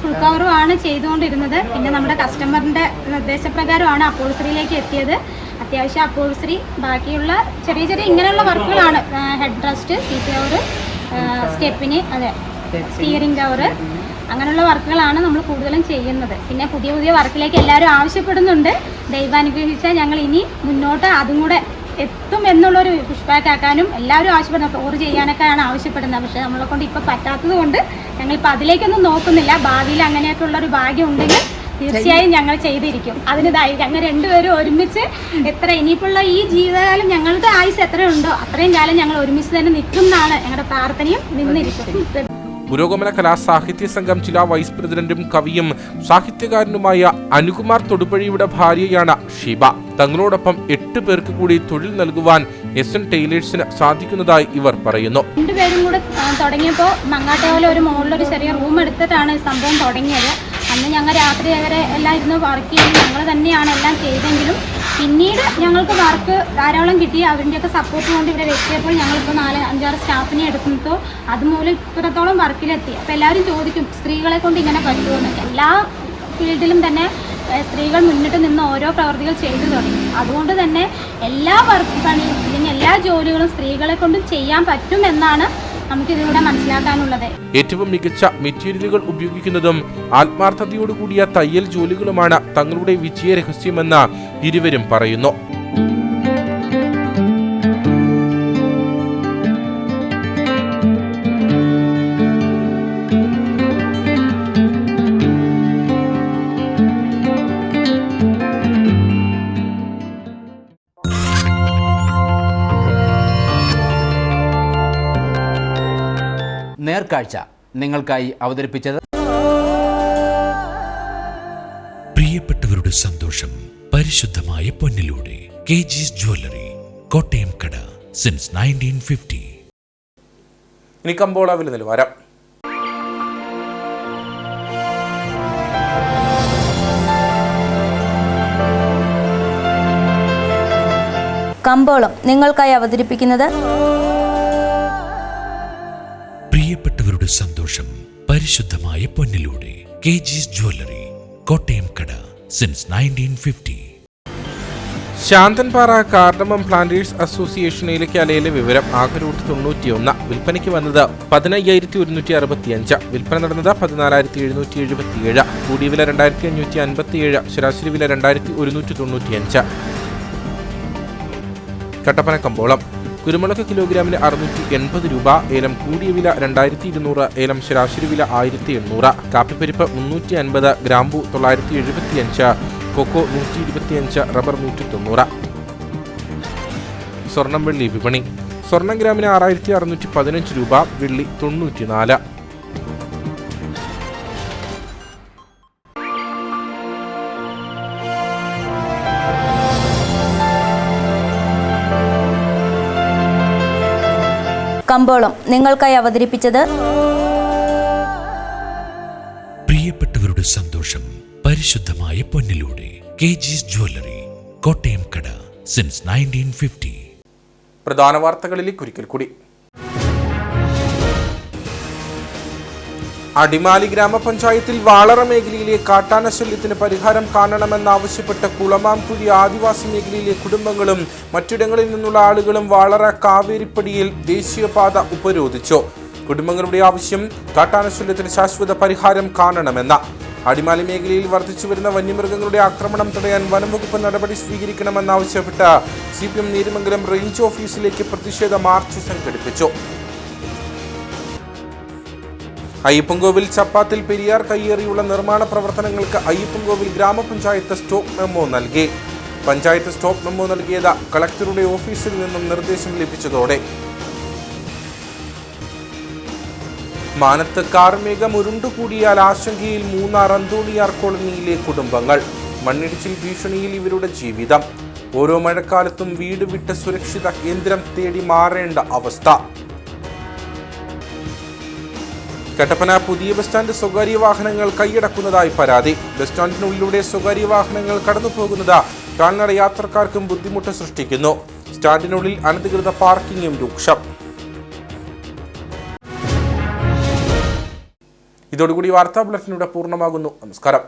S: ഫുൾ കവറും ആണ് ചെയ്തുകൊണ്ടിരുന്നത്. പിന്നെ നമ്മുടെ കസ്റ്റമറിന്റെ നിർദ്ദേശപ്രകാരമാണ് അപ്പോൾസറിയിലേക്ക് എത്തിയത്. അത്യാവശ്യം അപ്പോൾസറി, ബാക്കിയുള്ള ചെറിയ ചെറിയ ഇങ്ങനെയുള്ള വർക്കുകളാണ്. ഹെഡ് റെസ്റ്റ്, സീറ്റ് കവർ, സ്റ്റെപ്പിന്, അതെ സ്റ്റിയറിംഗ് കവർ, അങ്ങനെയുള്ള വർക്കുകളാണ് നമ്മൾ കൂടുതലും ചെയ്യുന്നത്. പിന്നെ പുതിയ പുതിയ വർക്കിലേക്ക് എല്ലാവരും ആവശ്യപ്പെടുന്നുണ്ട്. ദൈവാനുഗ്രഹിച്ചാൽ ഞങ്ങൾ ഇനി മുന്നോട്ട് അതും കൂടെ എത്തും എന്നുള്ളൊരു പുഷ്പാക്ക് ആക്കാനും എല്ലാവരും ആവശ്യപ്പെടുന്നത്. ഫ്ലോർ ചെയ്യാനൊക്കെയാണ് ആവശ്യപ്പെടുന്നത്. പക്ഷേ നമ്മളെ കൊണ്ട് ഇപ്പോൾ പറ്റാത്തത് കൊണ്ട് ഞങ്ങളിപ്പോൾ അതിലേക്കൊന്നും നോക്കുന്നില്ല. ഭാവിയിൽ അങ്ങനെയൊക്കെയുള്ളൊരു ഭാഗ്യം ഉണ്ടെങ്കിൽ തീർച്ചയായും ഞങ്ങൾ ചെയ്തിരിക്കും. അതിനിതായി ഞങ്ങൾ രണ്ടുപേരും ഒരുമിച്ച് എത്ര ഇനിയിപ്പോൾ ഈ ജീവിതകാലം ഞങ്ങളുടെ ആയുസ് എത്രയുണ്ടോ അത്രയും കാലം ഞങ്ങൾ ഒരുമിച്ച് തന്നെ നിൽക്കും എന്നാണ് ഞങ്ങളുടെ പ്രാർത്ഥനയും നിന്നിരിക്കും.
A: പുരോഗമന കലാസാഹിത്യ സംഘം ജില്ലാ വൈസ് പ്രസിഡന്റും കവിയും സാഹിത്യകാരനുമായ അനുകുമാർ തൊടുപുഴയുടെ ഭാര്യയാണ് ഷീബ. തങ്ങളോടൊപ്പം 8 പേർക്ക് കൂടി തൊഴിൽ നൽകുവാൻ SN ടൈലേഴ്സിന് സാധിക്കുന്നതായി ഇവർ പറയുന്നു.
S: രണ്ടുപേരും കൂടെ തുടങ്ങിയപ്പോൾ മങ്ങാട്ടേവല ഒരു മുകളിലൊരു ചെറിയ റൂം എടുത്തിട്ടാണ് സംഭവം തുടങ്ങിയത്. അന്ന് ഞങ്ങൾ രാത്രി വരെ എല്ലാം ഇരുന്ന് വർക്ക് ചെയ്ത് ഞങ്ങൾ തന്നെയാണ് എല്ലാം ചെയ്തെങ്കിലും പിന്നീട് ഞങ്ങൾക്ക് വർക്ക് ധാരാളം കിട്ടി. അവരുടെയൊക്കെ സപ്പോർട്ട് കൊണ്ട് ഇവിടെ വെച്ചപ്പോൾ ഞങ്ങളിപ്പോൾ 4-5-6 സ്റ്റാഫിനെ എടുക്കുന്നതോ അതുമൂലം ഇത്രത്തോളം വർക്കിലെത്തി. അപ്പോൾ എല്ലാവരും ചോദിക്കും സ്ത്രീകളെ കൊണ്ട് ഇങ്ങനെ പറ്റുമെന്ന്. എല്ലാ ഫീൽഡിലും തന്നെ സ്ത്രീകൾ മുന്നിട്ട് നിന്ന് ഓരോ പ്രവർത്തികൾ ചെയ്തു തുടങ്ങി. അതുകൊണ്ട് തന്നെ എല്ലാ വർക്ക് പണി അല്ലെങ്കിൽ എല്ലാ ജോലികളും സ്ത്രീകളെ കൊണ്ട് ചെയ്യാൻ പറ്റുമെന്നാണ് നമുക്കിതിലൂടെ മനസ്സിലാക്കാനുള്ളത്.
A: ഏറ്റവും മികച്ച മെറ്റീരിയലുകൾ ഉപയോഗിക്കുന്നതും ആത്മാർത്ഥതയോടുകൂടിയ തയ്യൽ ജോലികളുമാണ് തങ്ങളുടെ വിജയ രഹസ്യമെന്ന് ഇരുവരും പറയുന്നു.
Q: നേർക്കാഴ്ച നിങ്ങൾക്കായി അവതരിപ്പിച്ചത്
R: പ്രിയപ്പെട്ടവരുടെ സന്തോഷം പരിശുദ്ധമായ പൊന്നിലൂടെ KG's ജ്വല്ലറി, കോട്ടയം കട, സിൻസ് 1950.
A: ഇനി കമ്പോള വില നിലവാരം.
T: കമ്പോളം നിങ്ങൾക്കായി അവതരിപ്പിക്കുന്നത്
R: പ്രിയപ്പെട്ടവരുടെ സന്തോഷം പരിശുദ്ധമായ പൊന്നിലൂടെ KG's ജ്വല്ലറി, കോട്ടയം കട, since 1950.
A: Santhanpara cardamom planters association ഏലക്കാലയിലെ വിവരം. ആകെ റൂട്ട് 91. വിൽപ്പനയ്ക്ക് വന്നത് 15,165. വിൽപ്പന നടന്നത് 14,777. കൂടിയ വില 2,557. ശരാശരി വില 2,195. കട്ടപ്പന കമ്പോളം. കുരുമുളക് കിലോഗ്രാമിന് 680 രൂപ. ഏലം കൂടിയ വില 2,200. ഏലം ശരാശരി വില 1,800. കാപ്പിപ്പരിപ്പ് 350. ഗ്രാമ്പു 975. കൊക്കോ 125. റബ്ബർ 190. സ്വർണം വെള്ളി വിപണി. സ്വർണം ഗ്രാമിന് 6,615 രൂപ. വെള്ളി 94.
T: കമ്പോളം നിങ്ങൾക്കായി അവതരിപ്പിച്ചത്
R: പ്രിയപ്പെട്ടവരുടെ സന്തോഷം പരിശുദ്ധമായ പൊന്നിലൂടെ KG's ജ്വല്ലറി, കോട്ടയം കട, സിൻസ് 1950.
A: പ്രധാന വാർത്തകളിലേക്ക് ഒരിക്കൽ കൂടി. അടിമാലി ഗ്രാമപഞ്ചായത്തിൽ വാളറ മേഖലയിലെ കാട്ടാന ശല്യത്തിന് പരിഹാരം കാണണമെന്നാവശ്യപ്പെട്ട കുളമാംകുഴി ആദിവാസി മേഖലയിലെ കുടുംബങ്ങളും മറ്റിടങ്ങളിൽ നിന്നുള്ള ആളുകളും വാളറ കാവേരിപ്പടിയിൽ ദേശീയപാത ഉപരോധിച്ചു. കുടുംബങ്ങളുടെ ആവശ്യം കാട്ടാന ശല്യത്തിന് ശാശ്വത പരിഹാരം കാണണമെന്ന. അടിമാലി മേഖലയിൽ വർദ്ധിച്ചുവരുന്ന വന്യമൃഗങ്ങളുടെ ആക്രമണം തടയാൻ വനംവകുപ്പ് നടപടി സ്വീകരിക്കണമെന്നാവശ്യപ്പെട്ട് CPM നീരിമംഗലം റേഞ്ച് ഓഫീസിലേക്ക് പ്രതിഷേധ മാർച്ച് സംഘടിപ്പിച്ചു. അയ്യപ്പൻകോവിൽ ചപ്പാത്തിൽ പെരിയാർ കയ്യേറിയുള്ള നിർമ്മാണ പ്രവർത്തനങ്ങൾക്ക് അയ്യപ്പൻകോവിൽ ഗ്രാമപഞ്ചായത്ത് സ്റ്റോപ്പ് മെമ്മോ നൽകി. പഞ്ചായത്ത് സ്റ്റോപ്പ് മെമ്മോ നൽകിയത് കളക്ടറുടെ ഓഫീസിൽ നിന്നും നിർദ്ദേശം ലഭിച്ചതോടെ. മാനത്ത് കാർമേഘം ഉരുണ്ടുകൂടിയാൽ ആശങ്കയിൽ മൂന്നാർ അന്തോണിയാർ കോളനിയിലെ കുടുംബങ്ങൾ. മണ്ണിടിച്ചിൽ ഭീഷണിയിൽ ഇവരുടെ ജീവിതം. ഓരോ മഴക്കാലത്തും വീട് വിട്ട് സുരക്ഷിത കേന്ദ്രം തേടി മാറേണ്ട അവസ്ഥ. കട്ടപ്പന പുതിയ ബസ് സ്റ്റാൻഡ് സ്വകാര്യ വാഹനങ്ങൾ കൈയടക്കുന്നതായി പരാതി. ബസ് സ്റ്റാൻഡിനുള്ളിലൂടെ സ്വകാര്യ വാഹനങ്ങൾ കടന്നുപോകുന്നത് കാൽനട യാത്രക്കാർക്കും ബുദ്ധിമുട്ട് സൃഷ്ടിക്കുന്നു. സ്റ്റാൻഡിനുള്ളിൽ അനധികൃത പാർക്കിംഗും രൂക്ഷം. ഇതോടുകൂടി വാർത്താ ബുള്ളറ്റിൻ ഇവിടെ പൂർണ്ണമാകുന്നു. നമസ്കാരം.